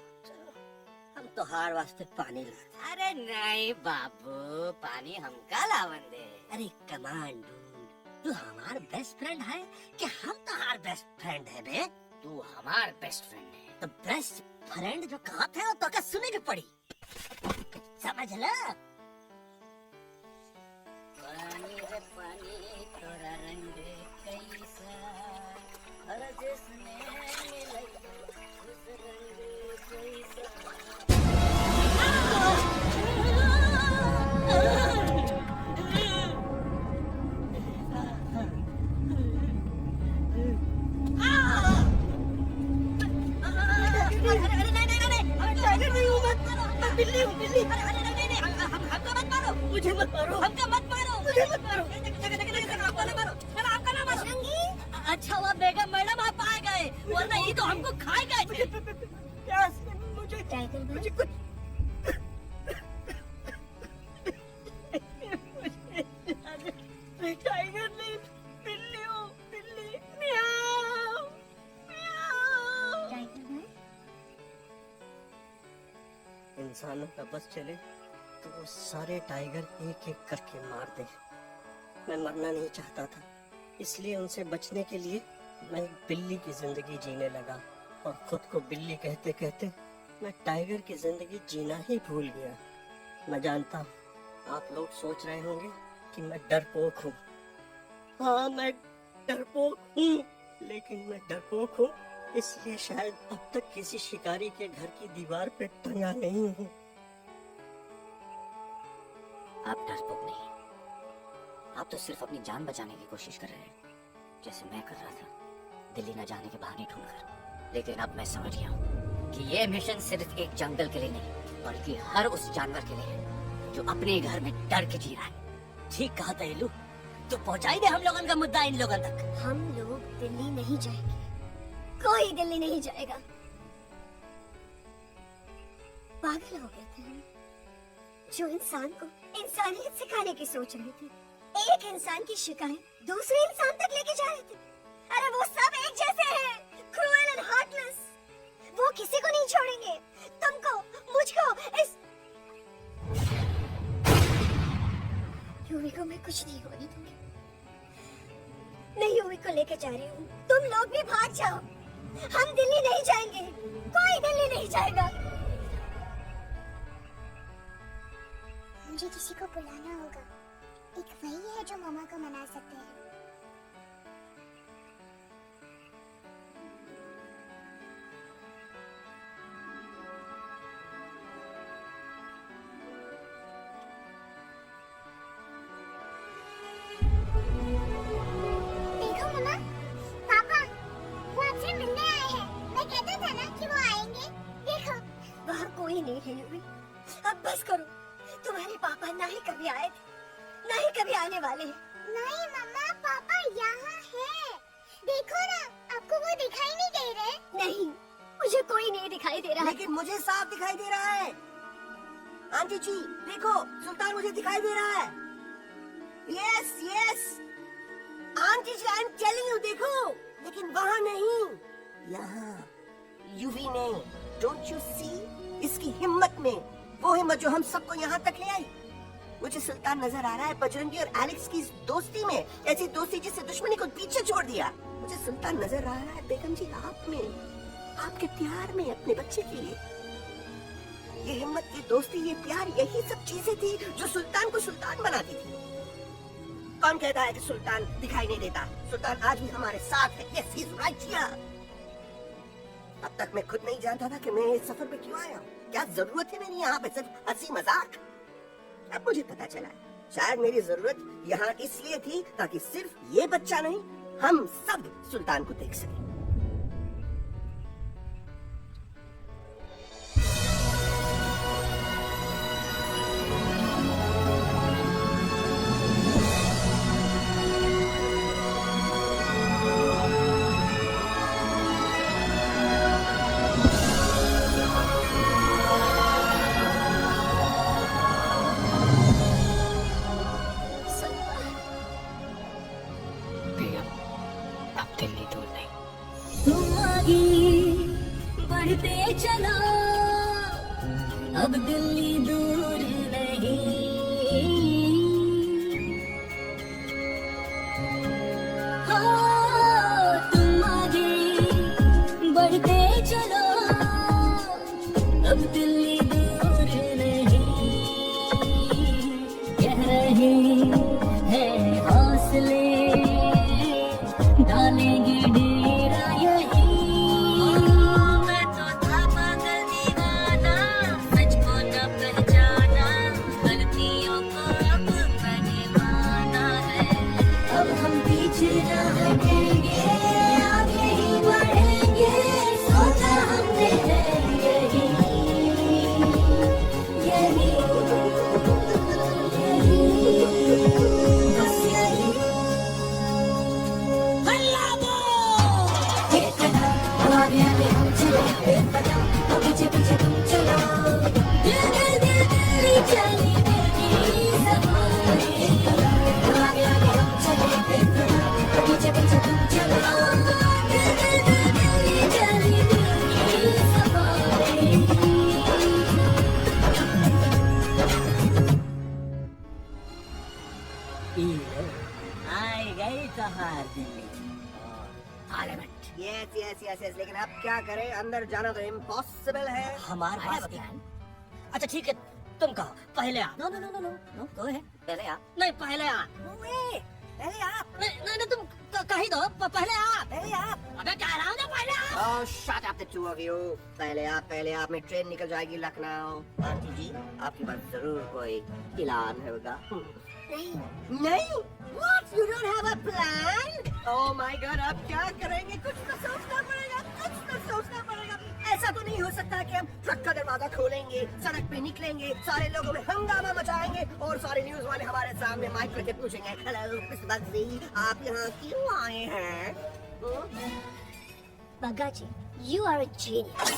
हम तो हार वास्ते पानी लाते। अरे नहीं बाबू, पानी हमका लावन दे। अरे कमान डूड, तू हमार बेस्ट फ्रेंड है कि हम तुम्हार बेस्ट फ्रेंड है बे? तू हमार बेस्ट फ्रेंड है। तो बेस्ट फ्रेंड जो कहा थे वो तो क्या सुने की पड़ी, समझ ला? पानी रे पानी तोरा रंग कैसा, हर जिसने मिले उस रंग जैसा। बिल्ली हूँ, बिल्ली। हमको मत मारो, मुझे मत मारो, हमको मत मारो, मुझे मत मारो, आपको ना मारो, आपका ना मारो। अच्छा हुआ बेगम मैडम आप आ गए, वरना ये तो हमको खाए गए थे। प्यास मुझे कुछ टाइगर नहीं, बिल्ली हूँ, बिल्ली। म्याऊ, म्याऊ। इंसानों का बस चले तो वो सारे टाइगर एक एक करके मार दे। मैं मरना नहीं चाहता था, इसलिए उनसे बचने के लिए मैं बिल्ली की जिंदगी जीने लगा, और खुद को बिल्ली कहते कहते मैं टाइगर की जिंदगी जीना ही भूल गया। मैं जानता हूँ आप लोग सोच रहे होंगे कि मैं डरपोक हूँ। हाँ, मैं डरपोक हूँ, लेकिन मैं डरपोक हूँ इसलिए शायद अब तक किसी शिकारी के घर की दीवार पे टंगा नहीं हूँ। आप डरपोक नहीं, आप तो सिर्फ अपनी जान बचाने की कोशिश कर रहे हैं, जैसे मैं कर रहा था दिल्ली न जाने के बहाने ढूंढकर। लेकिन अब मैं समझ गया हूँ कि ये मिशन सिर्फ एक जंगल के लिए नहीं, बल्कि हर उस जानवर के लिए है जो अपने घर में डर के जी रहा है। ठीक कहा था इलू, तो पहुंचाई दे हम लोगों का मुद्दा इन लोगों तक। हम लोग दिल्ली नहीं जाएंगे, कोई दिल्ली नहीं जाएगा। पागल हो गए थे हम, जो इंसान को इंसानियत सिखाने की सोच रहे थे। एक इंसान की शिकायत दूसरे इंसान तक लेके जा रहे थे। अरे वो सब एक जैसे हैं, क्रूएल एंड हार्टलेस। वो किसी को नहीं छोड़ेंगे, तुमको, मुझको, इस यूवी को मैं कुछ नहीं होने दूंगी। मैं यूवी को लेके जा रही हूँ, तुम लोग भी भाग जाओ। हम दिल्ली नहीं जाएंगे, कोई दिल्ली नहीं जाएगा। मुझे किसी को बुलाना होगा, एक वही है जो मामा को मना सकते हैं। देखो मामा, पापा, वो आपसे मिलने आए हैं। मैं कहता था ना कि वो आएंगे। देखो, वहाँ कोई नहीं है यूवी, अब बस करो। तुम्हारे पापा ना ही कभी आए थे, ना ही कभी आने वाले हैं। नहीं मम्मा, पापा यहाँ है। देखो ना, आपको वो दिखाई नहीं दे रहे? नहीं, मुझे कोई नहीं दिखाई दे रहा है। लेकिन मुझे साफ दिखाई दे रहा है। आंटी जी देखो, सुल्तान मुझे दिखाई दे रहा है। Yes yes aunty ji, I am telling you, देखो। लेकिन वहाँ नहीं, यहाँ यूवी ने। डोंट यू सी इसकी हिम्मत में, वो हिम्मत जो हम सबको यहाँ तक ले आई। मुझे सुल्तान नजर आ रहा है बजरंगी और एलेक्स की इस दोस्ती में, ऐसी दोस्ती जिससे दुश्मनी को पीछे छोड़ दिया। मुझे सुल्तान नजर आ रहा है बेगम जी आप में, आपके प्यार में अपने बच्चे के लिए। ये हिम्मत, ये दोस्ती, ये प्यार, यही सब चीजें थी जो सुल्तान को सुल्तान बनाती थी। कौन कहता है कि सुल्तान दिखाई नहीं देता? सुल्तान आज भी हमारे साथ है। Yes, he is right here. अब तक मैं खुद नहीं जानता था कि मैं इस सफर पे क्यों आया हूँ। क्या जरूरत है मेरी यहाँ पे सिर्फ हंसी मजाक? अब मुझे पता चला है, शायद मेरी जरूरत यहाँ इसलिए थी ताकि सिर्फ ये बच्चा नहीं, हम सब सुल्तान को देख सकें। अब दिल्ली दूर नहीं। तुम आगे बढ़ते चलो, अब दिल्ली दूर नहीं। आई गई कहार Delhi parliament. Yes yes yes yes, लेकिन अब क्या करें, अंदर जाना तो इम्पॉसिबल है। हमारे पास प्लान। अच्छा ठीक है, तुम कहो पहले आप। No no no no no no, go है, पहले आप। नहीं पहले आप। वे, पहले आप, नहीं नहीं नहीं, तुम कही दो पहले आप। पहले आप। अबे कह रहा हूँ ना पहले आप। Oh, shut up the two of you. पहले आप में ट्रेन निकल जाएगी लखनऊ। आंटी जी, आपके पास जरूर कोई प्लान होगा। नहीं? What? You don't have a plan? Oh my God, अब क्या करेंगे? कुछ तो सोचना पड़ेगा। ऐसा तो नहीं हो सकता कि हम ट्रक का दरवाजा खोलेंगे, सड़क पे निकलेंगे, सारे लोगों में हंगामा मचाएंगे और सारे न्यूज वाले हमारे सामने माइक रखे पूछेंगे, हेलो मिस बग्सी, आप यहाँ क्यों आए हैं? बग्गा जी, you are a genius.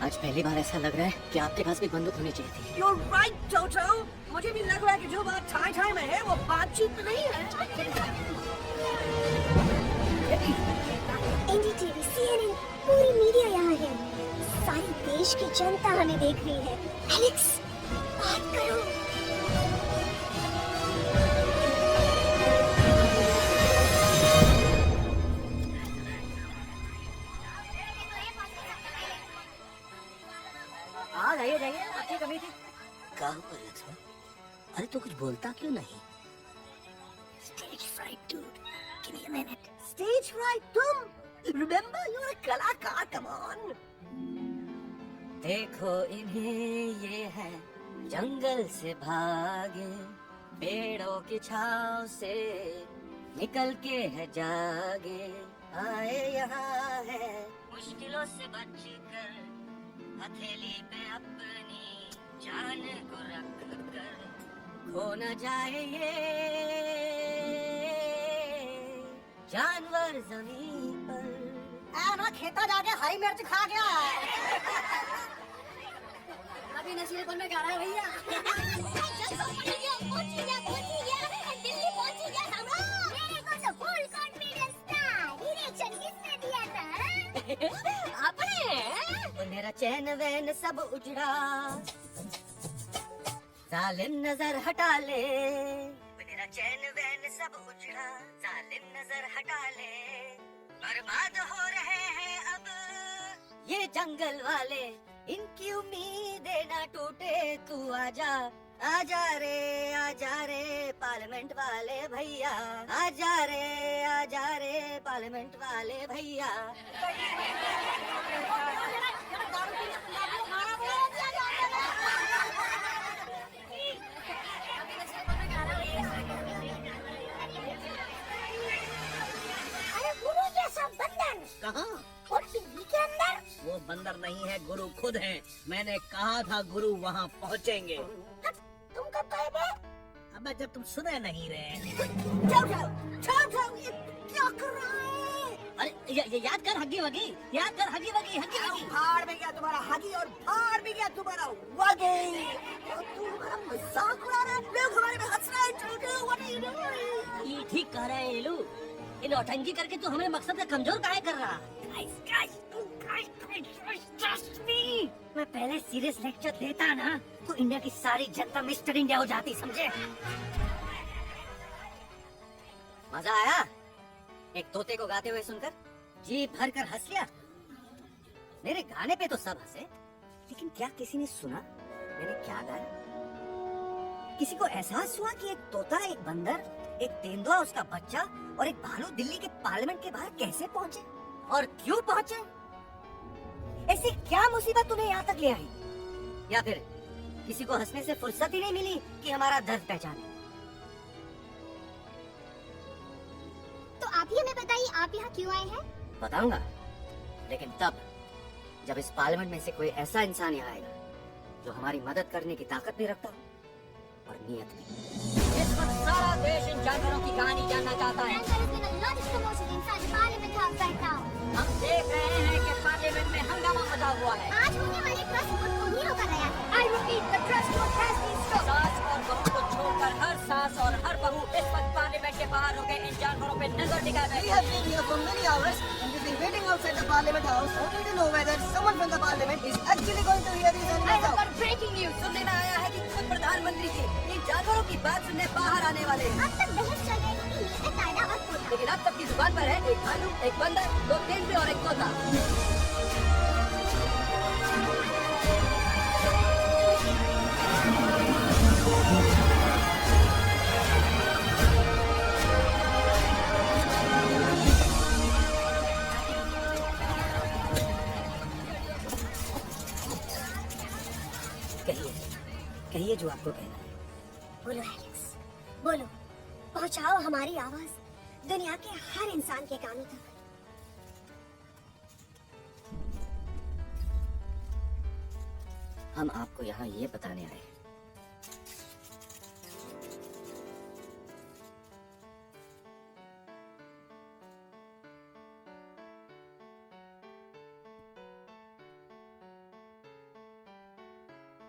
आज पहली बार ऐसा लग रहा है कि आपके पास भी बंदूक होनी चाहिए थी। You're right, Toto. मुझे भी लग रहा है कि जो बात ठाई में है वो बातचीत में नहीं है। NDTV, CNN, पूरी मीडिया यहाँ है। सारी देश की जनता हमें देख रही है। एलेक्स, बात करो। जाइए, आपकी कमी थी। क्या हुआ लक्ष्मण? अरे तू कुछ बोलता क्यों नहीं? Stage fright, dude. Give me a minute. Stage fright, तुम? Remember, you're a कलाकार, come on. देखो इन्हें, ये है जंगल से भागे, पेड़ों की छांव से निकल के है जागे, आए यहाँ है मुश्किलों से बचकर, हथेली पे अपनी जान को रख कर, खो न जाए ये जानवर जमीन पर। ना खेता जाके हरी मिर्च खा गया है। अभी नशीलेपन में गा रहा है भैया। दिल्ली पहुंची गया सामने। मेरे को तो फुल कॉन्फिडेंस था। डायरेक्शन किसने दिया था? आपने। मेरा चैन वैन सब उजड़ा, जालिम नजर हटा ले। मेरा चैन वैन सब उजड़ा, जालिम नजर हटा ले। बर्बाद हो रहे हैं अब ये जंगल वाले, इनकी उम्मीदें ना टूटे, तू आजा आजा रे पार्लियामेंट वाले भैया, आजा रे पार्लियामेंट वाले भैया। अरे गुरु जैसा बंदर कहाँ? और टीवी के अंदर। वो बंदर नहीं है, गुरु खुद है। मैंने कहा था गुरु वहाँ पहुँचेंगे। तुम कब गए थे? अबे जब तुम सुने नहीं रहे। ये क्या कर रहा है? अरे याद कर हगी वगी, याद कर हगी वगी, हगी वगी। भाड़ में गया तुम्हारा हगी और भाड़ में गया तुम्हारा वगी। तू हमारा मजाक उड़ा रहा है, लोग हमारे में हंस रहे हैं। What are you doing? ये ठीक कह रहे हैं एलू। इन नौटंकी करके तू हमें मकसद से कमजोर काहे कर रहा? Trust me. मैं पहले सीरियस लेक्चर देता ना तो इंडिया की सारी जनता मिस्टर इंडिया हो जाती, समझे? मजा आया एक तोते को गाते हुए सुनकर? जी भर कर हंस लिया। मेरे गाने पे तो सब हंसे, लेकिन क्या किसी ने सुना मैंने क्या गाया? किसी को एहसास हुआ कि एक तोता, एक बंदर, एक तेंदुआ, उसका बच्चा और एक भालू दिल्ली के पार्लियामेंट के बाहर कैसे पहुंचे और क्यों पहुंचे? ऐसी क्या मुसीबत तुम्हें यहाँ तक ले आई? या फिर किसी को हंसने से फुर्सत ही नहीं मिली कि हमारा दर्द पहचाने? तो आप ही हमें बताइए, आप यहाँ क्यों आए हैं? बताऊंगा, लेकिन तब जब इस पार्लियामेंट में से कोई ऐसा इंसान यहाँ आएगा जो हमारी मदद करने की ताकत भी रखता हो और नीयत भी। इस वक्त सारा देश इन जानवरों की कहानी जानना चाहता है। हम देख रहे हैं कि पार्लियामेंट में हंगामा मचा हुआ है। आज होने वाले ट्रस्ट वोट को ही रोका गया है। I repeat, the trust vote has been stopped. सास और बहू को छोड़कर हर सास और हर बहू इस वक्त पार्लियामेंट के बाहर होकर इन जानवरों पे नजर टिका रहे हैं। We have been here for many hours and we've been waiting outside the Parliament House only to know whether someone from the Parliament is actually going to hear these animals out. Breaking news सुनने में आया है कि खुद प्रधानमंत्री जी इन जानवरों की बात सुनने बाहर आने वाले हैं। अब तक बहस चल रही थी कि ये तारा और तोता। लेकिन अब सबकी जुबान पर है एक भालू, एक बंदर, दो तेंदुए और एक तोता। कहिए जो आपको कहना है। बोलो एलेक्स, बोलो, पहुंचाओ हमारी आवाज दुनिया के हर इंसान के कानों तक। हम आपको यहाँ ये बताने आए हैं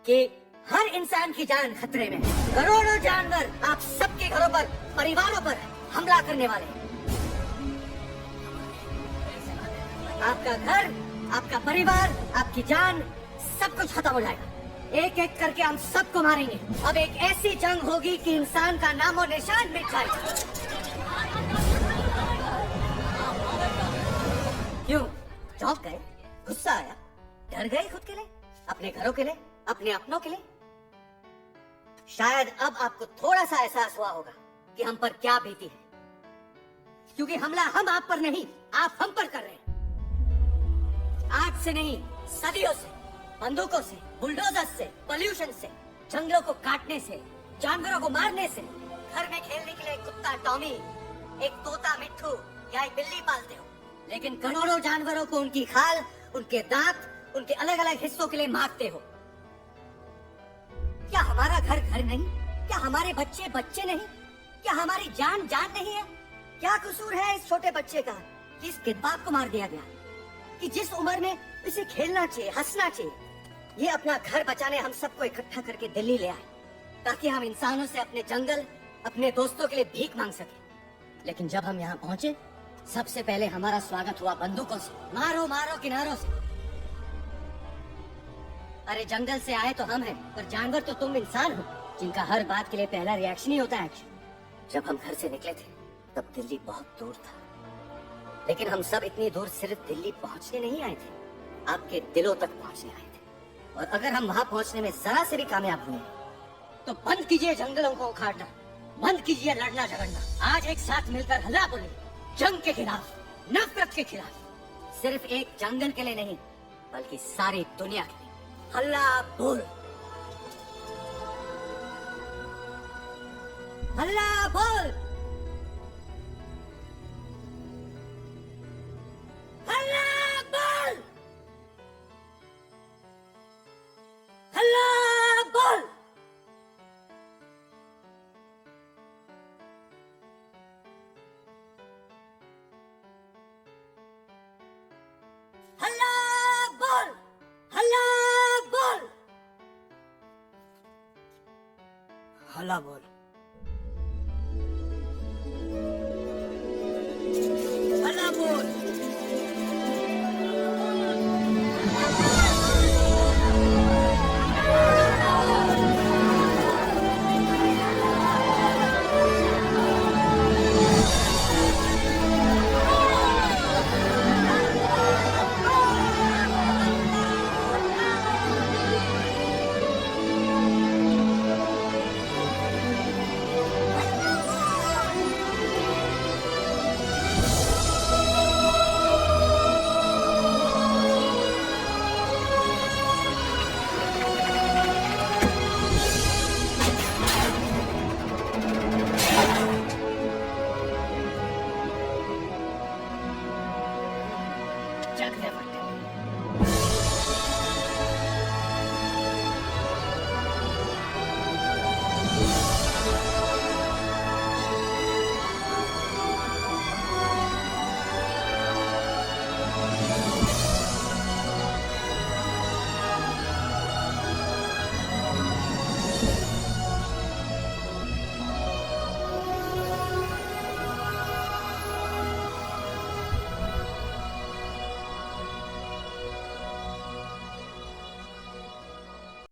कि हर इंसान की जान खतरे में है। करोड़ों जानवर आप सबके घरों पर, परिवारों पर हमला करने वाले हैं। आपका घर, आपका परिवार, आपकी जान, सब कुछ खत्म हो जाएगा। एक एक करके हम सबको मारेंगे। अब एक ऐसी जंग होगी कि इंसान का नामो निशान मिट जाएगा। क्यों चौंक गए? गुस्सा आया? डर गए खुद के लिए, अपने घरों के लिए, अपने अपनों के लिए? शायद अब आपको थोड़ा सा एहसास हुआ होगा कि हम पर क्या बीती है, क्योंकि हमला हम आप पर नहीं, आप हम पर कर रहे हैं। आज से नहीं, सदियों से, बंदूकों से, बुलडोजर से, पोल्यूशन से, जंगलों को काटने से, जानवरों को मारने से, घर में खेलने के लिए एक कुत्ता टॉमी, एक तोता मिट्ठू या एक बिल्ली पालते हो, लेकिन करोड़ों जानवरों को उनकी खाल, उनके दांत, उनके अलग अलग हिस्सों के लिए मारते हो। क्या हमारा घर घर नहीं? क्या हमारे बच्चे बच्चे नहीं? क्या हमारी जान जान नहीं है? क्या कसूर है इस छोटे बच्चे का कि इसके बाप को मार दिया गया, कि जिस उम्र में इसे खेलना चाहिए, हंसना चाहिए? ये अपना घर बचाने हम सबको इकट्ठा करके दिल्ली ले आए ताकि हम इंसानों से अपने जंगल, अपने दोस्तों के लिए भीख मांग सके। लेकिन जब हम यहाँ पहुंचे, सबसे पहले हमारा स्वागत हुआ बंदूकों से। मारो मारो किनारों से। अरे जंगल से आए तो हम हैं, पर जानवर तो तुम इंसान हो, जिनका हर बात के लिए पहला रिएक्शन ही होता है एक्शन। जब हम घर से निकले थे तब दिल्ली बहुत दूर था, लेकिन हम सब इतनी दूर सिर्फ दिल्ली पहुंचने नहीं आए थे, आपके दिलों तक पहुंचने आए थे। और अगर हम वहां पहुंचने में जरा से भी कामयाब हुए तो बंद कीजिए जंगलों को उखाड़ना, बंद कीजिए लड़ना झगड़ना। आज एक साथ मिलकर हल्ला बोले, जंग के खिलाफ, नफरत के खिलाफ। सिर्फ एक जंगल के लिए नहीं, बल्कि सारी दुनिया के लिए। हल्ला बोल, हल्ला बोल, हल्ला बोल, हल्ला बोल। हल्ला बोल, हल्ला बोल, हल्ला बोल, हल्ला बोल।